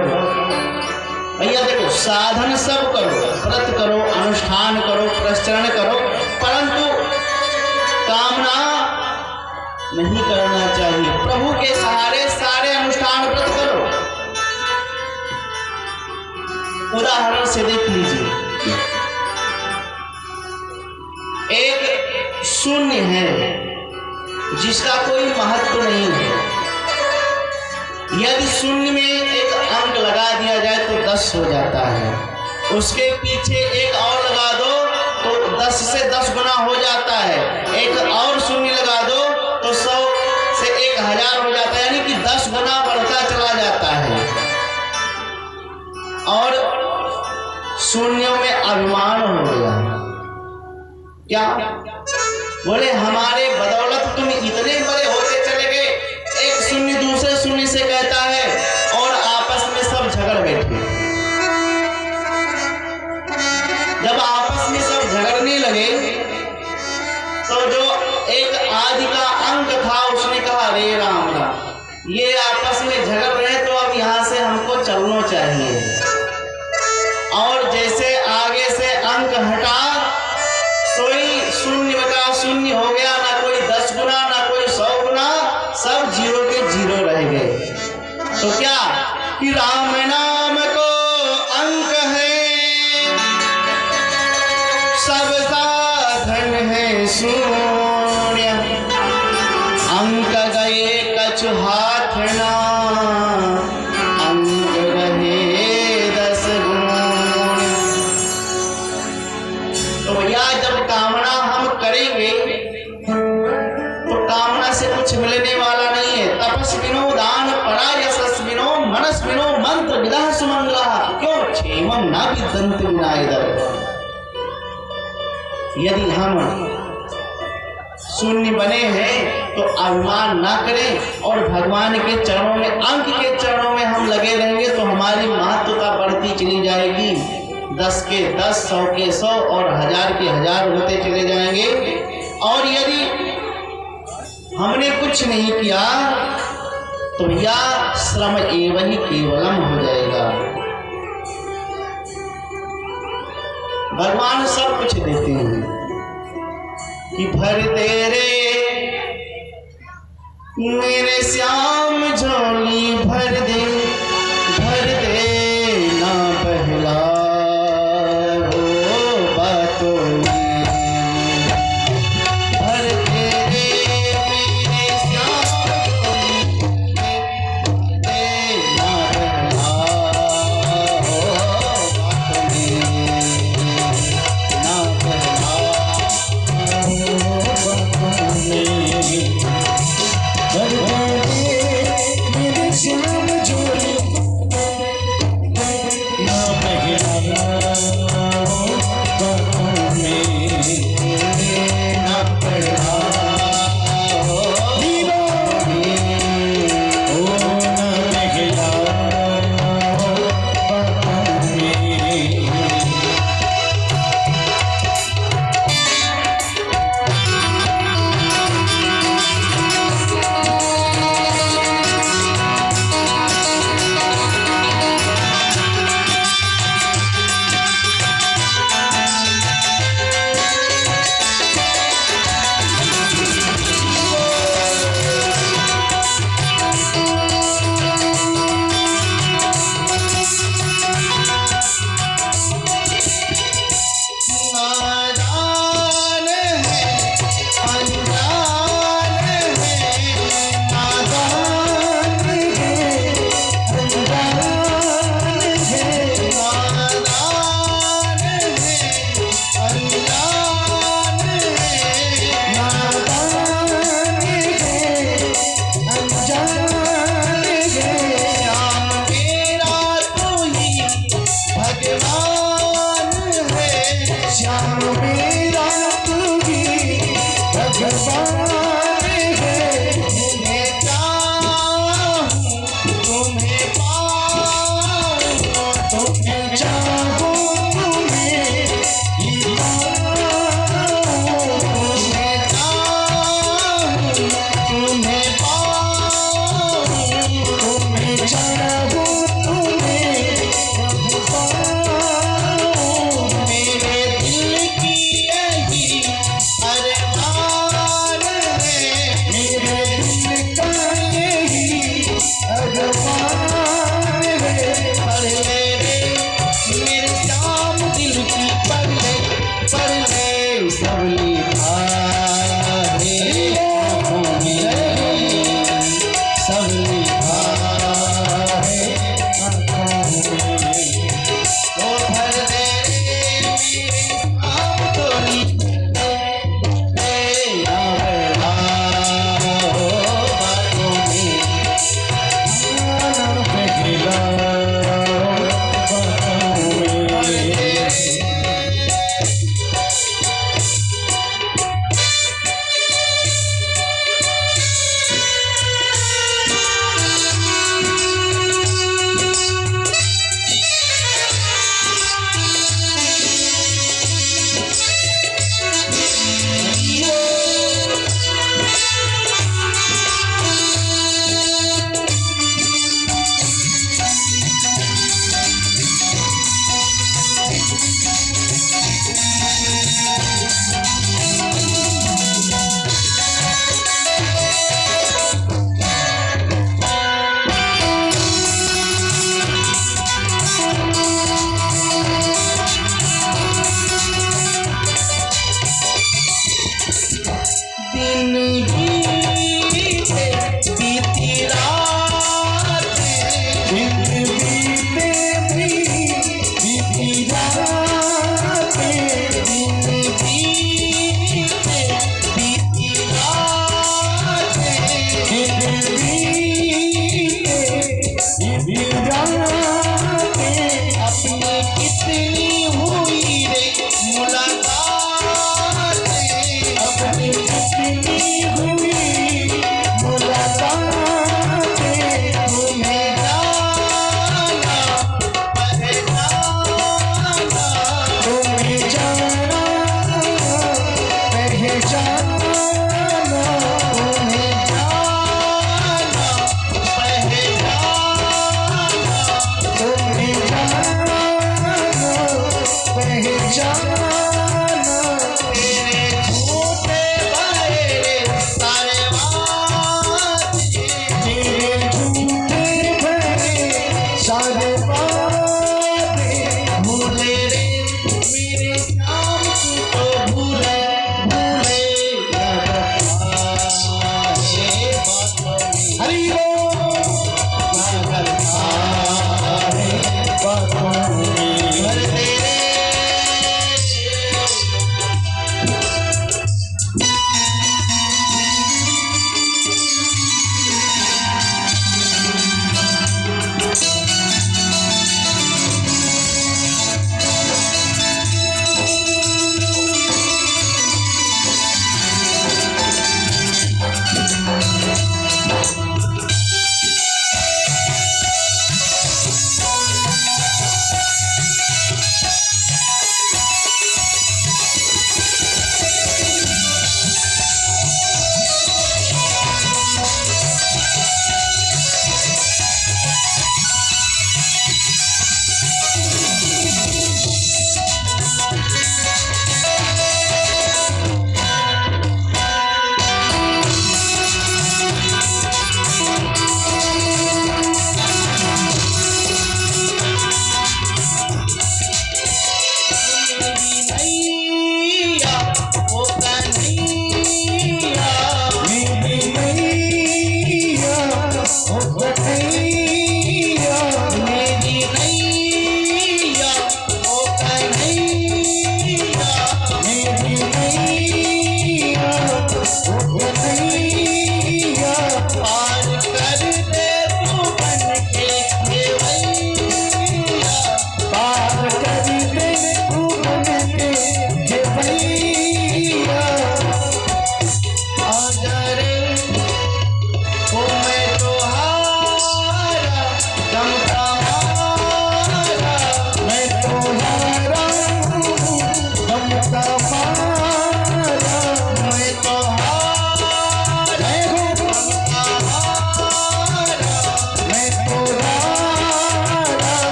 भैया देखो, साधन सब करो, व्रत करो, अनुष्ठान करो, प्रश्चरण करो, परंतु कामना नहीं करना चाहिए। प्रभु के सहारे सारे अनुष्ठान व्रत करो। उदाहरण से देख लीजिए, एक शून्य है जिसका कोई महत्व नहीं है। यदि शून्य में एक अंक लगा दिया जाए तो 10 हो जाता है, उसके पीछे एक और लगा दो तो 10 से 10 गुना हो जाता है, एक और शून्य लगा दो तो 100 से 1000 हो जाता है, यानी कि 10 गुना बढ़ता चला जाता है। और शून्यों में अभिमान हो गया। क्या बोले? हमारे बदौलत तुम इतने बड़े होते चले गए। एक शून्य दूसरे शून्य से कहता है और आपस में सब झगड़ बैठे। जब आपस में सब झगड़ने लगे तो जो एक आदि का अंक था उसने कहा, रे राम राम, ये आपस में झगड़ रहे तो अब यहाँ से हमको चलना चाहिए। और जैसे आगे से अंक हटा, सोई शून्य का शून्य हो गया, ना कोई 10 गुना ना कोई 100 गुना, सब 0 के 0 रह गए। तो क्या कि राम नाम को अंक है, सब साधन है शून्य, अंक गए कछु हाथ ना, अंक रहे 10 गुण। तो भैया, जब कामना हम करेंगे तो कामना से कुछ मिलने वाला नहीं है। तपस्विनो दान पराय यशस्विनो, मनस्विनो मंत्र विदः सुमंगला, क्यों? क्षेमं न विन्दन्ति विनाय दर्पणम। यदि हम शून्य बने हैं तो अभिमान ना करें और भगवान के चरणों में, अंक के चरणों में हम लगे रहेंगे तो हमारी महत्वता बढ़ती चली जाएगी। 10 के 10, 100 के 100 और 1000 के 1000 होते चले जाएंगे। और यदि हमने कुछ नहीं किया तो भैया श्रम एवं ही केवलम हो जाएगा। भगवान सब कुछ देते हैं कि भर तेरे मेरे श्याम झोली भर दे ना पहला हो बातों में। भर तेरे मेरे श्याम झोली भर दे ना पहला हो बातों में, ना पहला भर दे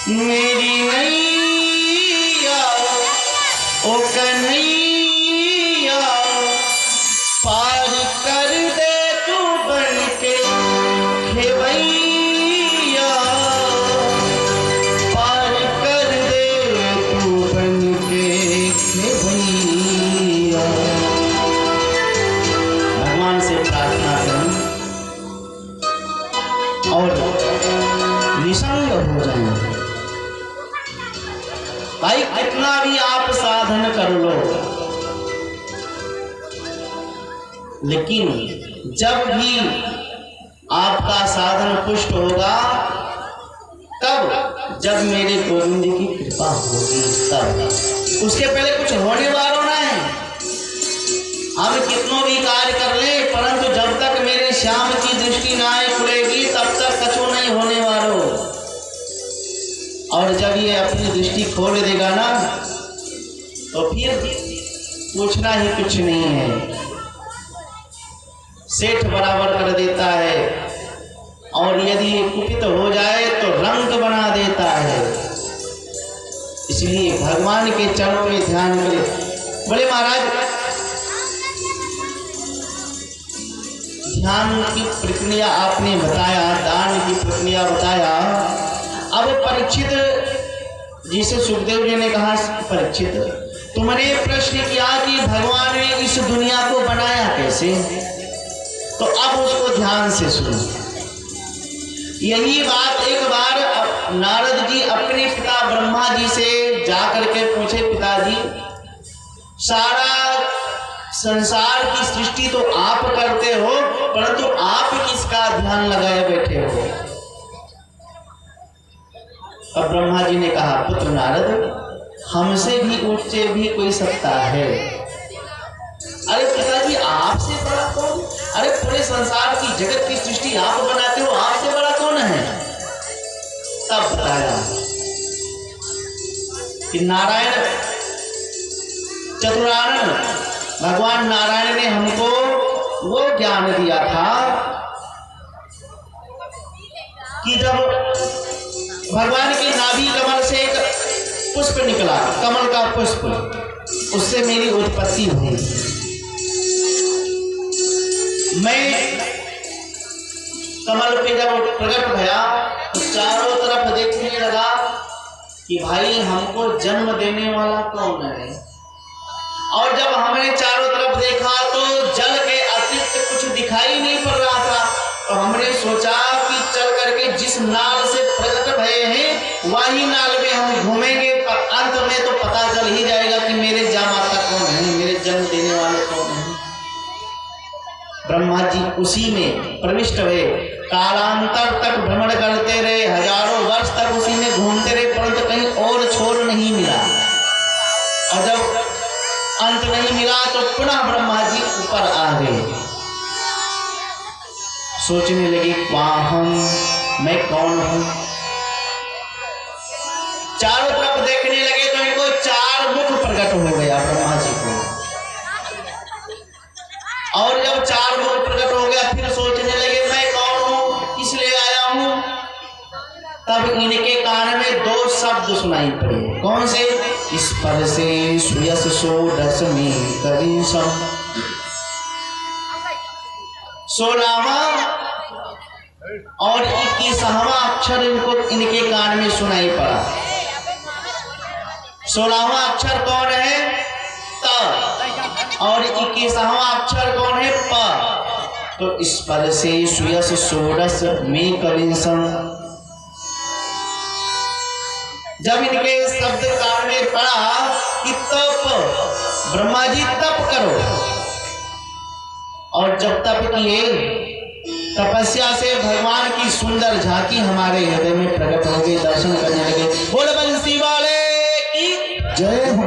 मेरी नैया ओ कन्हैया पार कर दे तू बन के खेवैया, पार कर दे तू बन के खेवैया। भगवान से प्रार्थना करें और निसंग हो जाएं। भाई कितना भी आप साधन कर लो, लेकिन जब भी आपका साधन पुष्ट होगा तब, जब मेरे गोविंद की कृपा होगी तब। उसके पहले कुछ होने वाला ना है। हम कितनों भी कार्य कर ले, परंतु जब तक मेरे श्याम की दृष्टि ना खुलेगी तब तक कछु नहीं होने वालों। और जब ये अपनी दृष्टि खोल देगा ना तो फिर पूछना ही कुछ नहीं है। सेठ बराबर कर देता है, और यदि कुपित हो जाए तो रंग बना देता है। इसलिए भगवान के चरणों में ध्यान करें। बोले महाराज, ध्यान की प्रक्रिया आपने बताया, दान की प्रक्रिया बताया। अब परीक्षित जी से सुखदेव जी ने कहा, परीक्षित तुमने प्रश्न किया कि भगवान ने इस दुनिया को बनाया कैसे, तो अब उसको ध्यान से सुनो। यही बात एक बार नारद जी अपने पिता ब्रह्मा जी से जाकर के पूछे, पिताजी सारा संसार की सृष्टि तो आप करते हो, परंतु आप किसका ध्यान लगाए बैठे हो। अब ब्रह्मा जी ने कहा, पुत्र नारद, हमसे भी ऊंचे भी कोई सत्ता है। अरे पिताजी, आपसे बड़ा कौन? अरे पूरे संसार की जगत की सृष्टि आप बनाते हो, आपसे बड़ा कौन है? तब बताया कि नारायण चतुरानन भगवान नारायण ने हमको वो ज्ञान दिया था कि जब भगवान की नाभि कमल से एक पुष्प निकला, कमल का पुष्प, उससे मेरी उत्पत्ति हुई। मैं कमल पे जब प्रकट भया तो चारों तरफ देखने लगा कि भाई हमको जन्म देने वाला कौन है। और जब हमने चारों तरफ देखा तो जल के अतिरिक्त कुछ दिखाई नहीं पड़ रहा था। तो हमने सोचा कि चल करके जिस नाल से प्रकट भये हैं वही नाल में हम घूमेंगे, अंत में तो पता चल ही जाएगा कि मेरे जामाता कौन है, मेरे जन्म देने वाले कौन है। ब्रह्मा जी उसी में प्रविष्ट हुए, कालांतर तक भ्रमण करते रहे, हजारों वर्ष तक उसी में घूमते रहे, परंतु कहीं और छोर नहीं मिला। और जब अंत नहीं मिला तो पुनः ब्रह्मा जी ऊपर आ गए। सोचने लगे, वाहम मैं कौन हूं। चारों तरफ देखने लगे तो इनको चार मुख प्रकट हो गया ब्रह्मा जी को। और जब चार मुख प्रकट हो गया फिर सोचने लगे, मैं कौन हूं, किस लिए आया हूं। तब इनके कान में दो शब्द सुनाई पड़े। कौन से? स्पर्शे सुयस षोडश में करीशम। 16वां और 21वां अक्षर इनके कान में सुनाई पड़ा। 16वां अक्षर कौन है? त। और 21वां अक्षर कौन है? प। तो स्पर्शे सुयस षोडश में करीशम। जब इनके शब्द कान में पड़ा कि तप, ब्रह्मा जी तप करो, और जब तप किए तपस्या से भगवान की सुंदर झांकी हमारे हृदय में प्रकट हो गई, दर्शन करने लगे। बोल बंसी वाले की जय हो।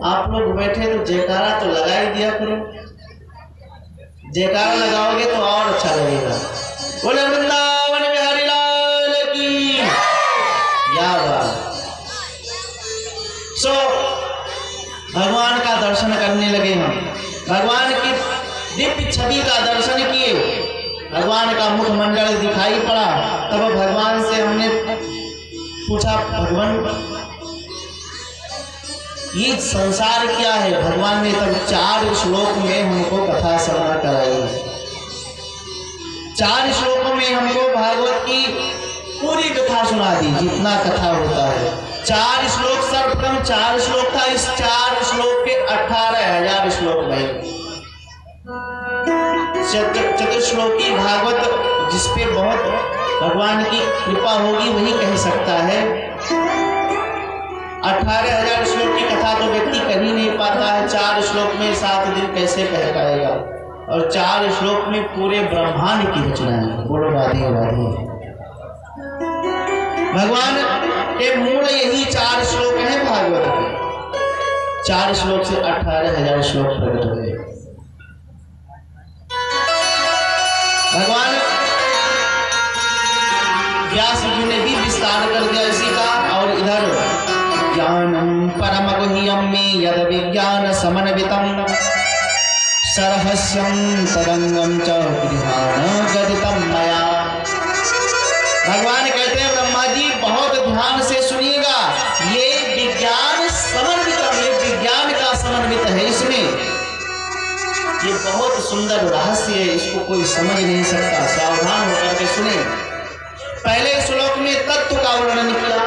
आप लोग बैठे तो जयकारा तो लगा ही दिया करो। जयकारा लगाओगे तो और अच्छा लगेगा। बोले वृंदावन बिहारी लाल की या बात। सो भगवान का दर्शन करने लगे हम, भगवान की दिव्य छवि का दर्शन किए, भगवान का मुखमंडल दिखाई पड़ा। तब भगवान से हमने पूछा, भगवान ये संसार क्या है? भगवान ने तब 4 श्लोक में हमको कथा श्रवण कराई। 4 श्लोकों में हमको भागवत की पूरी कथा सुना दी, जितना कथा होता है। 4 श्लोक, सर्वप्रथम 4 श्लोक था, इस 4 श्लोक के 18,000 श्लोक बने। चतुश्लोकी भागवत जिसपे बहुत भगवान की कृपा होगी वही कह सकता है। 18,000 श्लोक की कथा तो व्यक्ति कर ही नहीं पाता है। 4 श्लोक में 7 दिन कैसे कह पाएगा? और 4 श्लोक में पूरे ब्रह्मांड की रचना है। बोलो राधे राधे। भगवान के मूल यही 4 श्लोक हैं भागवत के। 4 श्लोक से 18,000 श्लोक प्रकट हुए। भगवान व्यास जी ने भी विस्तार कर दिया इसी का। और इधर ज्ञानम परम गुह्यम में यद विज्ञान समन्वितम सरहस्यम तरंगम च गृहाण गदितम मया। भगवान कहते हैं ब्रह्मा जी बहुत ध्यान से सुनिएगा, ये विज्ञान समन्वितम, ये विज्ञान का समन्वित है। इसमें ये बहुत सुंदर रहस्य है, इसको कोई समझ नहीं सकता। सावधान होकर के सुने। पहले श्लोक में तत्व का वर्णन किया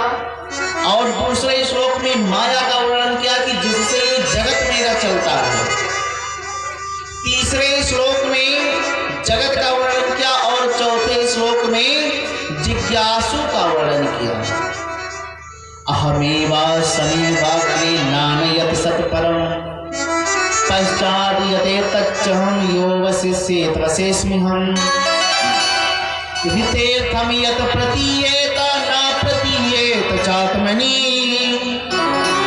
और दूसरे श्लोक में माया का वर्णन किया कि जिससे ये जगत मेरा चलता है। तीसरे श्लोक में जगत का वर्णन किया और चौथे श्लोक में जिज्ञासु का वर्णन किया। अहमेवा समेवाग्रे नानयति सत्परम पश्चात् यते तच्चहं यो वसिष्येत वसेस्म्यहम् हितेर्थम यत प्रतीयेत न प्रतीयेत चात्मनि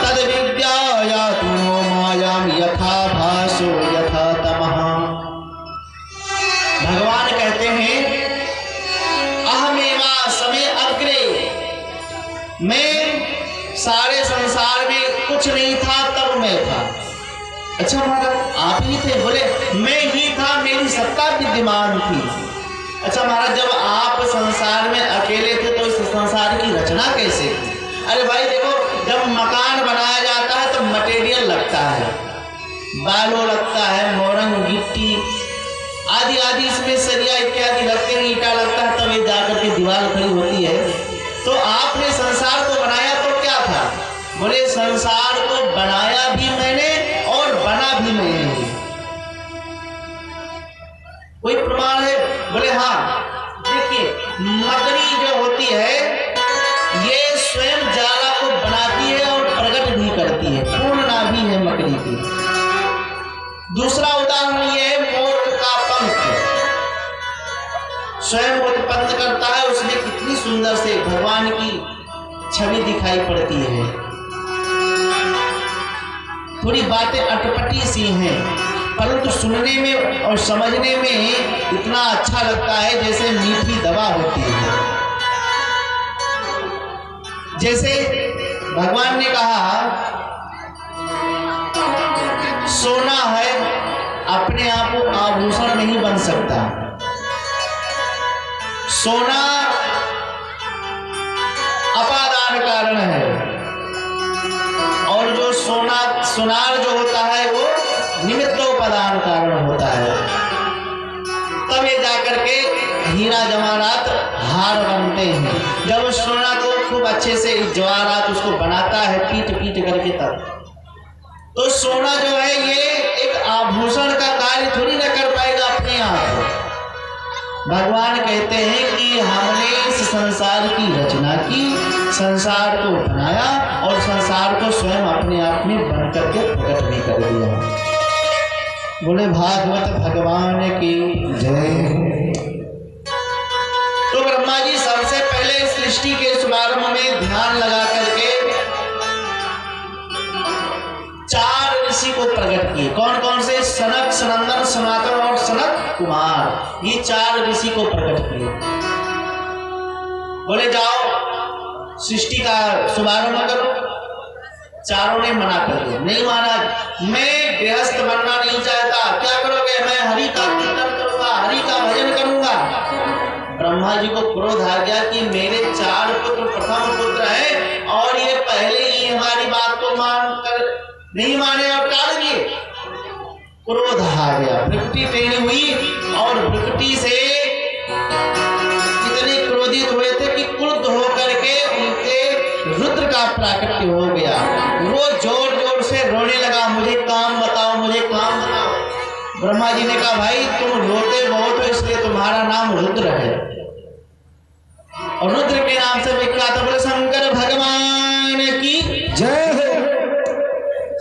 तद विद्यायातु मायाम यथा भासो यथा तमः। भगवान कहते हैं अहमेवा समय अग्रे, मैं सारे संसार में कुछ नहीं था तब मैं था। अच्छा महाराज आप ही थे? बोले मैं ही था, मेरी सत्ता विद्यमान थी। अच्छा महाराज जब आप संसार में अकेले थे तो इस संसार की रचना कैसे थी? अरे भाई देखो, जब मकान बनाया जाता है तो मटेरियल लगता है, बालू लगता है, मोरंग गिट्टी आदि आदि, इसमें सरिया इत्यादि लगते हैं, ईटा लगता है, तब ये जाकर के दीवार खड़ी होती है। तो आपने संसार को बनाया तो क्या था? बोले संसार को बनाया भी मैंने और बना भी मैंने। कोई प्रमाण है? बोले हाँ। देखिए मकड़ी जो होती है ये स्वयं जाला को बनाती है और प्रकट भी करती है, पूर्ण नाभि है मकड़ी की। दूसरा उदाहरण ये है मोर का पंख, स्वयं उत्पन्न करता है, उसमें कितनी सुंदर से भगवान की छवि दिखाई पड़ती है। थोड़ी बातें अटपटी सी हैं परंतु सुनने में और समझने में इतना अच्छा लगता है जैसे मीठी दवा होती है। जैसे भगवान ने कहा सोना है अपने आप को आभूषण नहीं बन सकता। सोना अपादान कारण है और जो सोनार जो होता है वो निमित्तोपादान कारण होता है। तब ये जाकर के हीरा जवाहरात हार बनते हैं। जब सोना को खूब अच्छे से जवाहरात उसको बनाता है पीट पीट करके, तब तो सोना जो है ये एक आभूषण का कार्य थोड़ी ना कर पाएगा अपने आप। भगवान कहते हैं कि हमने इस संसार की रचना की, संसार को बनाया और संसार को स्वयं अपने आप में बन करके प्रकट भी कर दिया। बोले भागवत भगवान की जय। तो ब्रह्मा जी सबसे पहले सृष्टि के शुभारंभ में ध्यान लगा करके 4 ऋषि को प्रकट किए। कौन कौन से? सनक, सनंदन, सनातन और सनक ये 4 ऋषि को प्रकट किए। बोले जाओ सृष्टि का शुभारंभ करो। चारों ने मना कर दिया, नहीं महाराज मैं गृहस्थ बनना नहीं चाहता। क्या करोगे? मैं हरि का कीर्तन करूंगा, हरि का भजन करूंगा। ब्रह्मा जी को क्रोध आ गया कि मेरे 4 पुत्र प्रथम पुत्र है और ये पहले ही हमारी बात को मान कर नहीं माने और टाल दिए। क्रोध आ गया, भृकुटी टेढ़ी हुई और भृकुटी से इतने क्रोधित हुए थे कि क्रुद्ध होकर के उनके रुद्र का प्राकट्य हो गया। वो जोर जोर से रोने लगा, मुझे काम बताओ, मुझे काम बताओ। ब्रह्मा जी ने कहा भाई तुम रोते बहुत हो इसलिए तुम्हारा नाम रुद्र है। और रुद्र के नाम से विख्यात बोले शंकर भगवान की जय हो।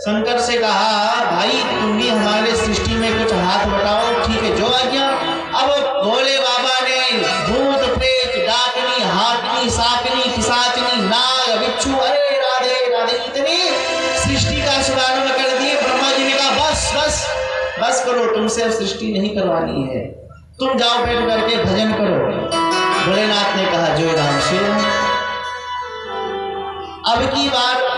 शंकर से कहा भाई तुम भी हमारे सृष्टि में कुछ हाथ बटाओ। ठीक है जो आज्ञा। अब भोले बाबा ने भूत प्रेत डाकनी हाथनी साकनी पिशाचनी नाग बिच्छू अरे राधे राधे इतनी सृष्टि का शुभारंभ कर दिए। ब्रह्मा जी ने कहा बस बस बस करो, तुमसे सृष्टि नहीं करवानी है, तुम जाओ बैठ करके भजन करो। भोलेनाथ ने कहा जय राम श्री राम। अब की बात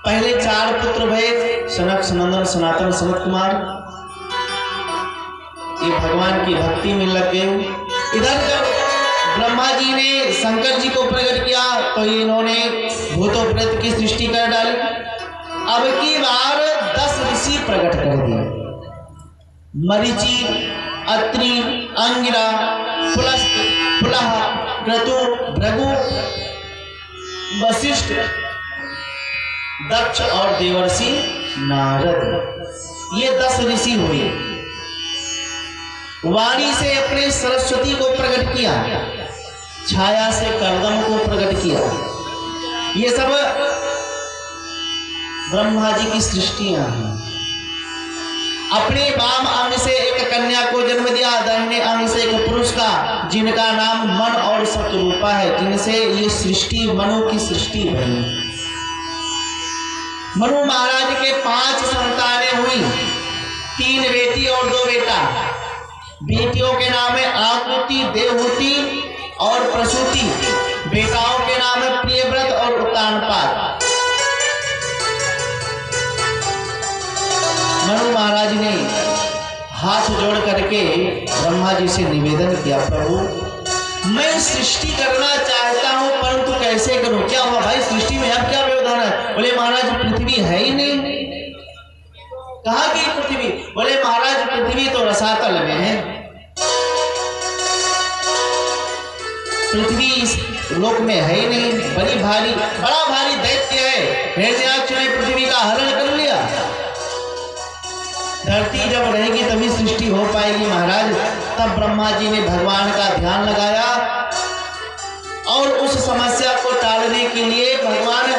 पहले 4 पुत्र भये सनक सनंदन सनातन सनत कुमार, ये भगवान की भक्ति में लग गए। इधर जब ब्रह्मा जी ने शंकर जी को प्रकट किया तो इन्होंने भूतों प्रेत की सृष्टि कर डाली। अब की बार 10 ऋषि प्रकट कर दिए। मरीचि, अत्रि, अंगिरा, पुलस्त, पुलह, क्रतु, भृगु, वशिष्ठ, दक्ष और देवर्षि नारद, ये 10 ऋषि हुए। वाणी से अपने सरस्वती को प्रकट किया, छाया से कर्दम को प्रकट किया। ये सब ब्रह्मा जी की सृष्टियां हैं। अपने वाम अंग से एक कन्या को जन्म दिया, दाहिने अंग से एक पुरुष का, जिनका नाम मन और शतरूपा है, जिनसे ये सृष्टि मनु की सृष्टि बनी। मनु महाराज के 5 संतानें हुई, 3 बेटी और 2 बेटा। बेटियों के नाम है आकृति, देवहूति और प्रसूति। बेटाओं के नाम है प्रियव्रत और उत्तानपाद। मनु महाराज ने हाथ जोड़ करके ब्रह्मा जी से निवेदन किया, प्रभु मैं सृष्टि करना चाहता हूं परंतु कैसे करूं? क्या हुआ भाई सृष्टि में अब क्या व्यवधान है? बोले महाराज पृथ्वी है ही नहीं। कहा कि पृथ्वी? बोले महाराज पृथ्वी तो रसातल में है, पृथ्वी इस लोक में है ही नहीं। बड़ा भारी दैत्य है, हिरण्याक्ष ने पृथ्वी का हरण कर लिया। धरती जब रहेगी तभी सृष्टि हो पाएगी महाराज। तब ब्रह्मा जी ने भगवान का ध्यान लगाया और उस समस्या को टालने के लिए भगवान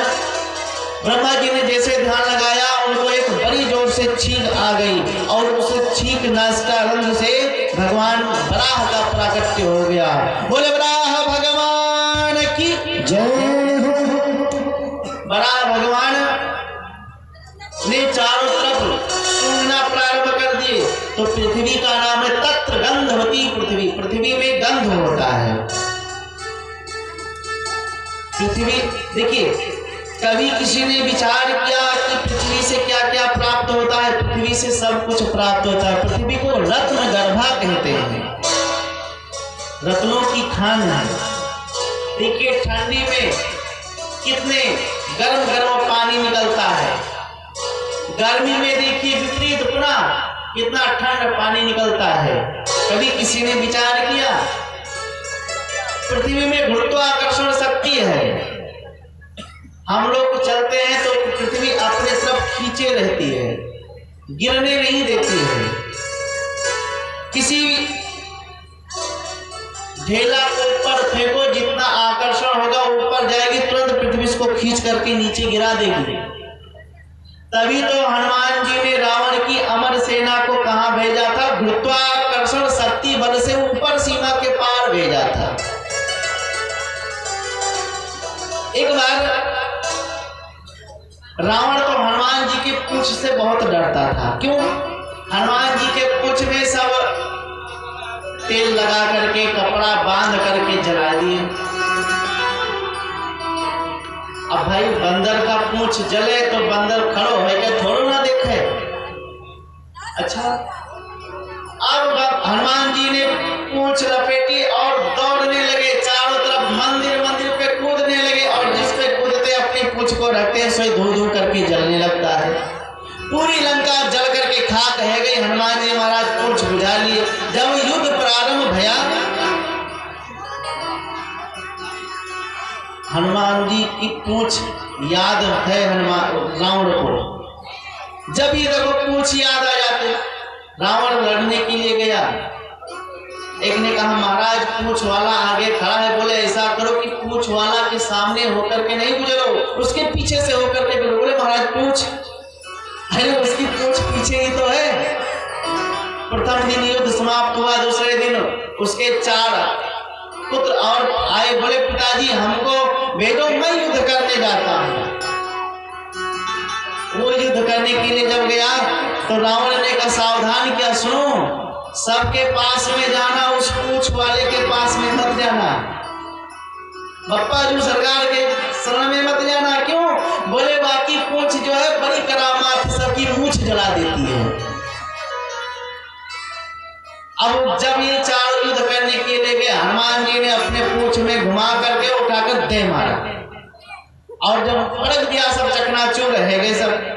ब्रह्मा जी ने जैसे ध्यान लगाया उनको एक बड़ी जोर से छींक आ गई और उस छींक नासिका रंध्र से भगवान वराह का प्राकट्य हो गया। बोले वराह भगवान की जय हो। वराह भगवान ने चारों तरफ सूंघना प्रारंभ कर दिए तो पृथ्वी का नाम है तत्र गंधवती पृथ्वी। पृथ्वी में गंध होता है। पृथ्वी देखिए, कभी किसी ने विचार किया कि पृथ्वी से क्या क्या प्राप्त होता है? पृथ्वी से सब कुछ प्राप्त होता है। पृथ्वी को रत्न गर्भा कहते हैं, रत्नों की खान है। देखिए ठंडी में कितने गर्म गर्म पानी निकलता है, गर्मी में देखिए विपरीत पुनः कितना ठंड पानी निकलता है। कभी किसी ने विचार किया पृथ्वी में गुरुत्वाकर्षण शक्ति है, हम लोग चलते हैं तो पृथ्वी अपने तरफ खींचे रहती है, गिरने नहीं देती है। किसी ढेला को ऊपर फेंको, जितना आकर्षण होगा ऊपर जाएगी, तुरंत पृथ्वी इसको खींच करके नीचे गिरा देगी। तभी तो हनुमान जी ने रावण की अमर सेना को कहां भेजा था? गुरुत्वाकर्षण शक्ति बल से ऊपर सीमा के पार भेजा था। एक बार रावण तो हनुमान जी की पूंछ से बहुत डरता था। क्यों? हनुमान जी के पूंछ में सब तेल लगा करके कपड़ा बांध करके जला दिए। अब भाई बंदर का पूंछ जले तो बंदर खड़ो है क्या थोड़ा ना देखे। अच्छा, अब हनुमान जी ने पूंछ लपेटी और दौड़ने लगे, चारों तरफ मंदिर मंदिर पे कूदने लगे, और जिस पे कूदते अपनी पूंछ को रखते हैं सो धू धू करके जलने लगता है। पूरी लंका जल करके खाक रह गई। हनुमान जी महाराज पूंछ बुझा लिए। जब युद्ध प्रारंभ भया, हनुमान जी की पूंछ याद है रावण को। जब ये देखो पूंछ याद आ जाते, रावण लड़ने के लिए गया। एक ने कहा महाराज पूंछ वाला आगे खड़ा है, बोले ऐसा करो कि पूंछ वाला के सामने होकर के नहीं गुजरो, उसके पीछे से होकर के गुजरो। बोले महाराज पूंछ, अरे उसकी पूंछ पीछे ही तो है। प्रथम दिन युद्ध समाप्त हुआ, दूसरे दिन उसके 4 पुत्र और आए। बोले पिताजी हमको भेजो, मैं युद्ध करने जाता हूँ। वो युद्ध करने के लिए जब गया तो रावण ने कहा सावधान किया, सुनो सबके पास में जाना, उस पूंछ वाले के पास में मत जाना, बप्पा जी सरकार के शरण में मत जाना। क्यों? बोले बाकी पूंछ जो है बड़ी करामात सबकी मूंछ जला देती है। अब जब ये 4 युद्ध करने के लिए गए, हनुमान जी ने अपने पूंछ में घुमा करके उठाकर दे मारा, और जब पड़क दिया सब चकनाचूर रह गए सब।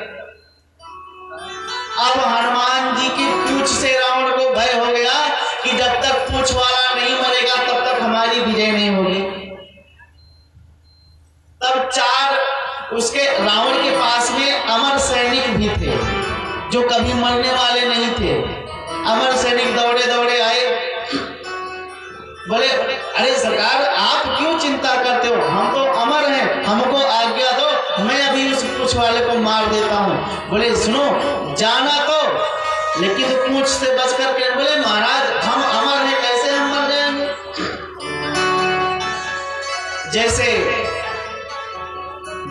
अब हनुमान जी की पूंछ से रावण को भय हो गया कि जब तक पूंछ वाला नहीं मरेगा तब तक हमारी विजय नहीं होगी। तब 4 उसके रावण के पास में अमर सैनिक भी थे जो कभी मरने वाले नहीं थे। अमर सैनिक दौड़े दौड़े आए, बोले अरे सरकार आप क्यों चिंता करते हो, हम तो अमर हैं, हमको आज्ञा दो, मैं अभी उस पूंछ वाले को मार देता हूँ। बोले सुनो जाना तो, लेकिन तो पूंछ से बच करके। बोले महाराज हम अमर हैं, कैसे हम मर जाएंगे। जैसे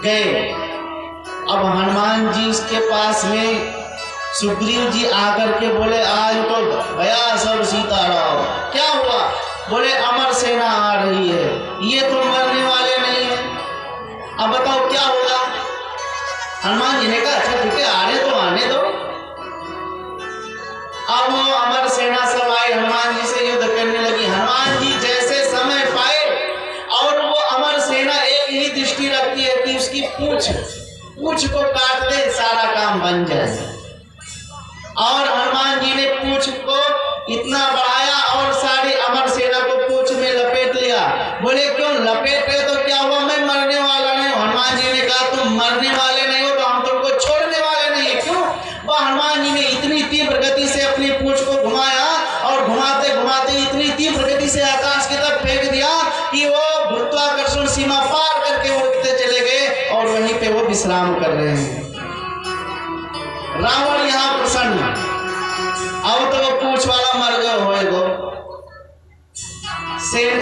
गए, अब हनुमान जी उसके पास में सुग्रीव जी आकर के बोले आज तो भया सब सीताराम। क्या हुआ? बोले अमर सेना आ रही है, ये तो मरने वाले नहीं है, अब बताओ क्या होगा। हनुमान जी ने कहा अच्छा ठीक है आने दो। अब वो अमर सेना सब आए, हनुमान जी से युद्ध करने लगी। हनुमान जी जैसे समय पाए, और वो अमर सेना एक ही दृष्टि रखती है कि उसकी पूंछ को काट दे, सारा काम बन जाए। और हनुमान जी ने पूंछ को इतना बढ़ाया और सारी अमर सेना को पूंछ में लपेट लिया। बोले क्यों लपेट रहे तो क्या हुआ, मैं मरने वाला नहीं हूं। हनुमान जी ने कहा तुम मरने वाले नहीं हो तो हम तुमको छोड़ने वाले नहीं है। क्यों? वह हनुमान जी ने इतनी तीव्र गति से अपनी पूंछ को घुमाया, और घुमाते घुमाते इतनी तीव्र गति से आकाश की तरफ फेंक दिया कि वो गुरुत्वाकर्षण सीमा पार करके उड़ते चले गए, और वहीं पे वो विश्राम कर रहे हैं। रावण यहाँ प्रसन्न, अब तो वो पूंछ वाला मर गए होएगो।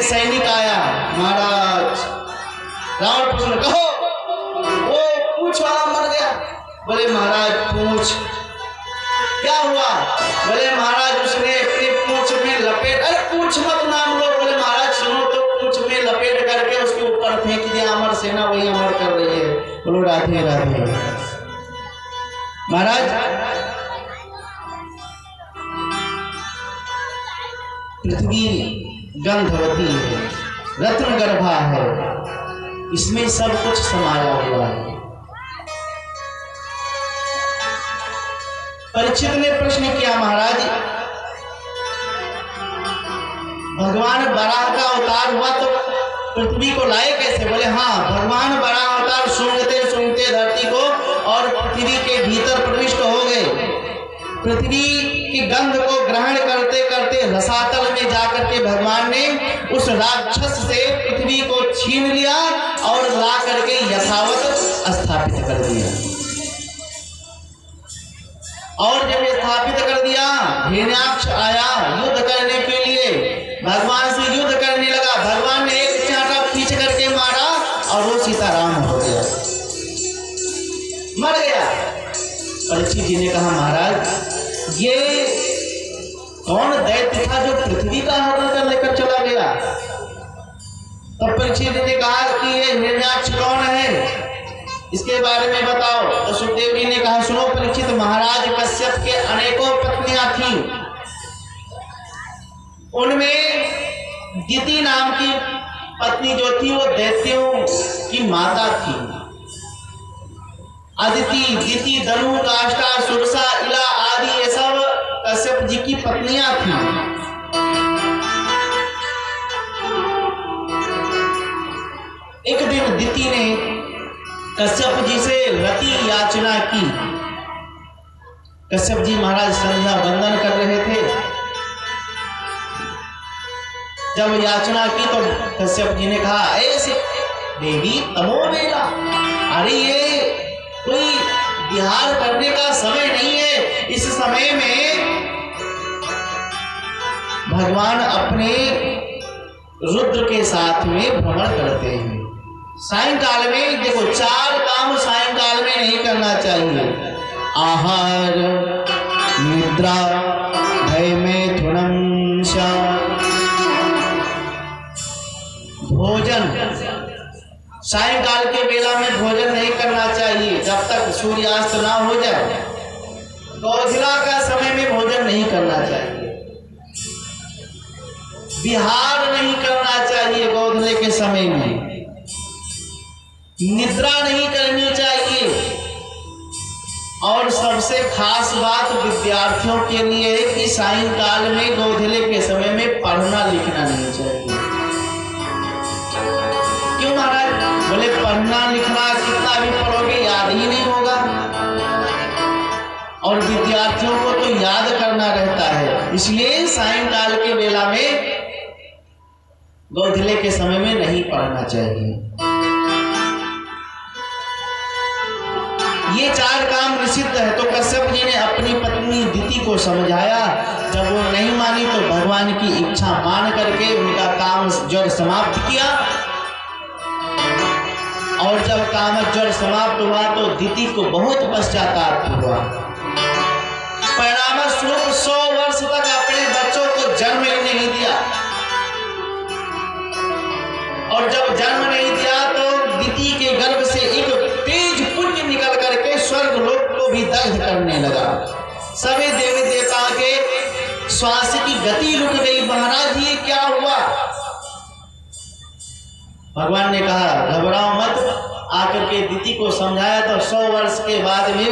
सैनिक आया, महाराज रावण प्रसन्न, कहो वो पूंछ वाला मर गया। बोले महाराज पूंछ क्या हुआ? बोले महाराज उसने अपनी पूंछ में लपेट, अरे पूंछ मत नाम लो। बोले महाराज सुनो तो पूंछ में लपेट करके उसके ऊपर फेंक दिया, अमर सेना वही अमर कर रही है। बोलो राधे राधे। महाराज पृथ्वी गंधवती है, रत्न गर्भा है, इसमें सब कुछ समाया हुआ है। परीक्षित ने प्रश्न किया महाराज भगवान बराह का अवतार हुआ तो पृथ्वी को लाए कैसे? बोले हाँ भगवान बराह अवतार सूंघते सूंघते धरती को और पृथ्वी के भीतर प्रविष्ट हो गए। पृथ्वी की गंध को ग्रहण करते करते रसातल में जाकर के भगवान ने उस राक्षस से पृथ्वी को छीन लिया और ला करके यथावत स्थापित कर दिया। और जब स्थापित कर दिया, हिरण्याक्ष आया युद्ध करने के लिए, भगवान से युद्ध करने लगा। भगवान ने एक चांटा खींच करके मारा और वो सीताराम हो गया, मर गया। परीक्षित जी ने कहा महाराज ये पृथ्वी का हरण कर लेकर चला गया। तब परीक्षित ने कहा कि ये हिरण्याक्ष कौन है, इसके बारे में बताओ। तो सुखदेव जी ने कहा, सुनो परीक्षित, महाराज कश्यप के अनेकों पत्नियां थीं। उनमें दिति नाम की पत्नी जो थी वो दैत्यों की माता थी। अदिति, दिति, दनु, काष्ठा, सुरसा, इला आदि ये सब कश्यप जी की पत्नियां थीं। एक दिन दिति ने कश्यप जी से रति याचना की। कश्यप जी महाराज संध्या वंदन कर रहे थे। जब याचना की तो कश्यप जी ने कहा, ऐसे देवी तमो बेला, अरे ये कोई विहार करने का समय नहीं है। इस समय में भगवान अपने रुद्र के साथ में भ्रमण करते हैं। सायंकाल में देखो, 4 काम सायंकाल में नहीं करना चाहिए। आहार, निद्रा, भय मैथुनम, भोजन। सायंकाल के बेला में भोजन नहीं करना चाहिए जब तक सूर्यास्त ना हो जाए। गोधरा का समय में भोजन नहीं करना चाहिए। विहार नहीं करना चाहिए गोधरे के समय में। निद्रा नहीं करनी चाहिए। और सबसे खास बात विद्यार्थियों के लिए है कि सायंकाल में गोधरे के समय में पढ़ना लिखना नहीं चाहिए। क्यों महाराज? बोले पढ़ना लिखना कितना भी पढ़ोगे याद ही नहीं होगा, और विद्यार्थियों को तो याद करना रहता है। इसलिए सायंकाल के बेला में गोधले के समय में नहीं पढ़ना चाहिए। ये 4 काम निषिद्ध है। तो कश्यप जी ने अपनी पत्नी दिति को समझाया। जब वो नहीं मानी तो भगवान की इच्छा मान करके उनका काम ज्वर समाप्त किया। और जब काम ज्वर समाप्त हुआ तो दिति को बहुत पश्चाताप हुआ। परिणाम स्वरूप 100 वर्ष तक अपने बच्चों को जन्म ही नहीं दिया। और जब जन्म नहीं दिया तो दिति के गर्भ से एक तेज पुंज निकल करके स्वर्ग लोक को भी दग्ध करने लगा। सभी देवी देवता के श्वास की गति रुक गई। महाराज ये क्या हुआ? भगवान ने कहा, घबराओ मत। आकर के दिति को समझाया तो 100 वर्ष के बाद भी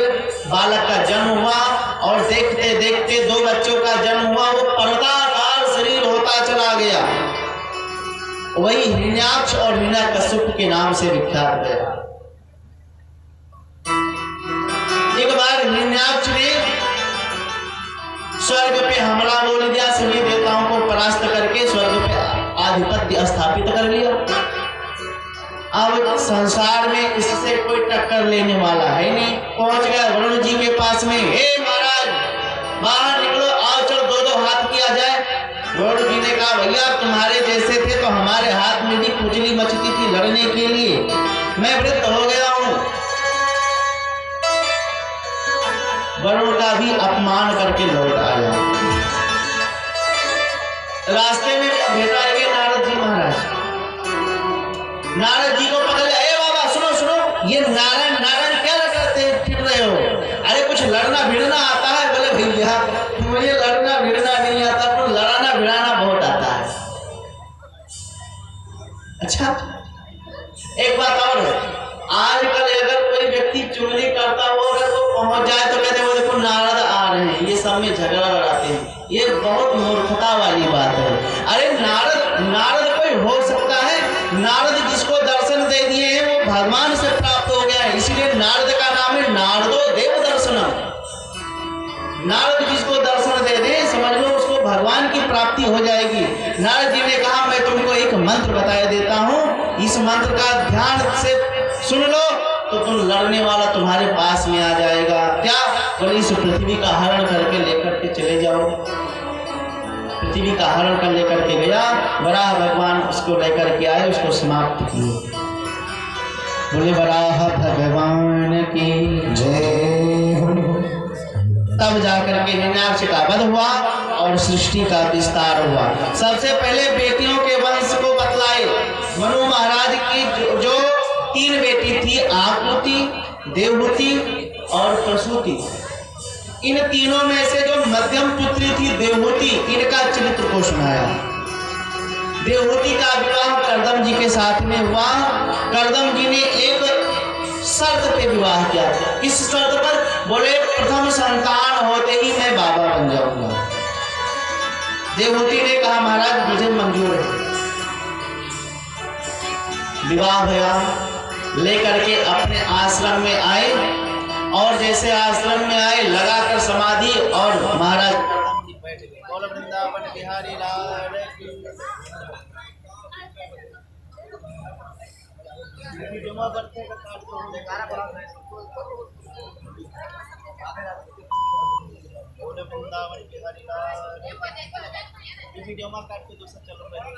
बालक का जन्म हुआ। और देखते देखते 2 बच्चों का जन्म हुआ। वो पर्वताकार शरीर होता चला गया। वही हिरण्याक्ष और हिरण्यकश्यप के नाम से विख्यात गया। एक बार हिरण्याक्ष ने स्वर्ग पे हमला बोल दिया। सभी देवताओं को परास्त करके स्वर्ग पे आधिपत्य स्थापित कर लिया। अब संसार में इससे कोई टक्कर लेने वाला है नहीं। पहुंच गया वरुण जी के पास में। हे महाराज बाहर निकलो, आओ चलो 2-2 हाथ किया जाए। वरुण जी ने कहा, भैया तुम्हारे जैसे थे तो हमारे हाथ में भी कुचली मचती थी लड़ने के लिए। मैं वृद्ध हो गया हूं। वरुण का भी अपमान करके लौट आया। रास्ते में भेटा ये नारद जी महाराज। नारद जी को पकड़ लिया। ए बाबा सुनो सुनो, ये नारायण नारायण क्या करते फिर रहे हो? अरे कुछ लड़ना भिड़ना आता है? बोले भैया मुझे लड़ना भिड़ना नहीं आता, पर लड़ाना भिड़ाना बहुत आता है। अच्छा एक बात और, आजकल अगर कोई व्यक्ति चुगली करता हो, अगर वो पहुंच जाए तो कहते वो देखो नारद आ रहे हैं, ये सब में झगड़ा लड़ाते हैं। ये बहुत मूर्खता वाली बात है। अरे नारद कोई हो सकता है? नारद जिसको दर्शन दे दिए हैं वो भगवान से प्राप्त हो गया है। इसलिए नारद का नाम है नारदो देव दर्शनम। नारद जिसको दर्शन दे दे समझ लो उसको भगवान की प्राप्ति हो जाएगी। नारद जी ने कहा, मैं तुमको एक मंत्र बताया देता हूँ, इस मंत्र का ध्यान से सुन लो तो तुम लड़ने वाला तुम्हारे पास में आ जाएगा। क्या? बोले इस पृथ्वी का हरण करके लेकर के चले जाओ। पृथ्वी का हरण कर लेकर के गया। वराह भगवान उसको लेकर के आए, उसको समाप्त किए। बोले वराह भगवान की जय। तब जाकर के हिरण्याक्ष का वध हुआ और सृष्टि का विस्तार हुआ। सबसे पहले बेटियों के वंश को बतलाए। मनु महाराज की जो 3 बेटी थी, आकुति, देवहूति और प्रसूति। इन तीनों में से जो मध्यम पुत्री थी देवहूति, इनका चरित्र को सुनाया। देवहूति का विवाह करदम जी के साथ में हुआ। करदम जी ने एक शर्त पे विवाह किया। इस शर्त पर बोले प्रथम संतान होते ही मैं बाबा बन जाऊंगा। देवहूति ने कहा महाराज मुझे मंजूर है। विवाह भया, लेकर के अपने आश्रम में आए और जैसे आश्रम में आए लगाकर समाधि और महाराज बैठ गए। बोल वृंदावन बिहारी लाल की। जमा करते का काट को बेकार बड़ा है। बोल वृंदावन बिहारी लाल। ये वीडियो में काट के दूसरा चलो पहले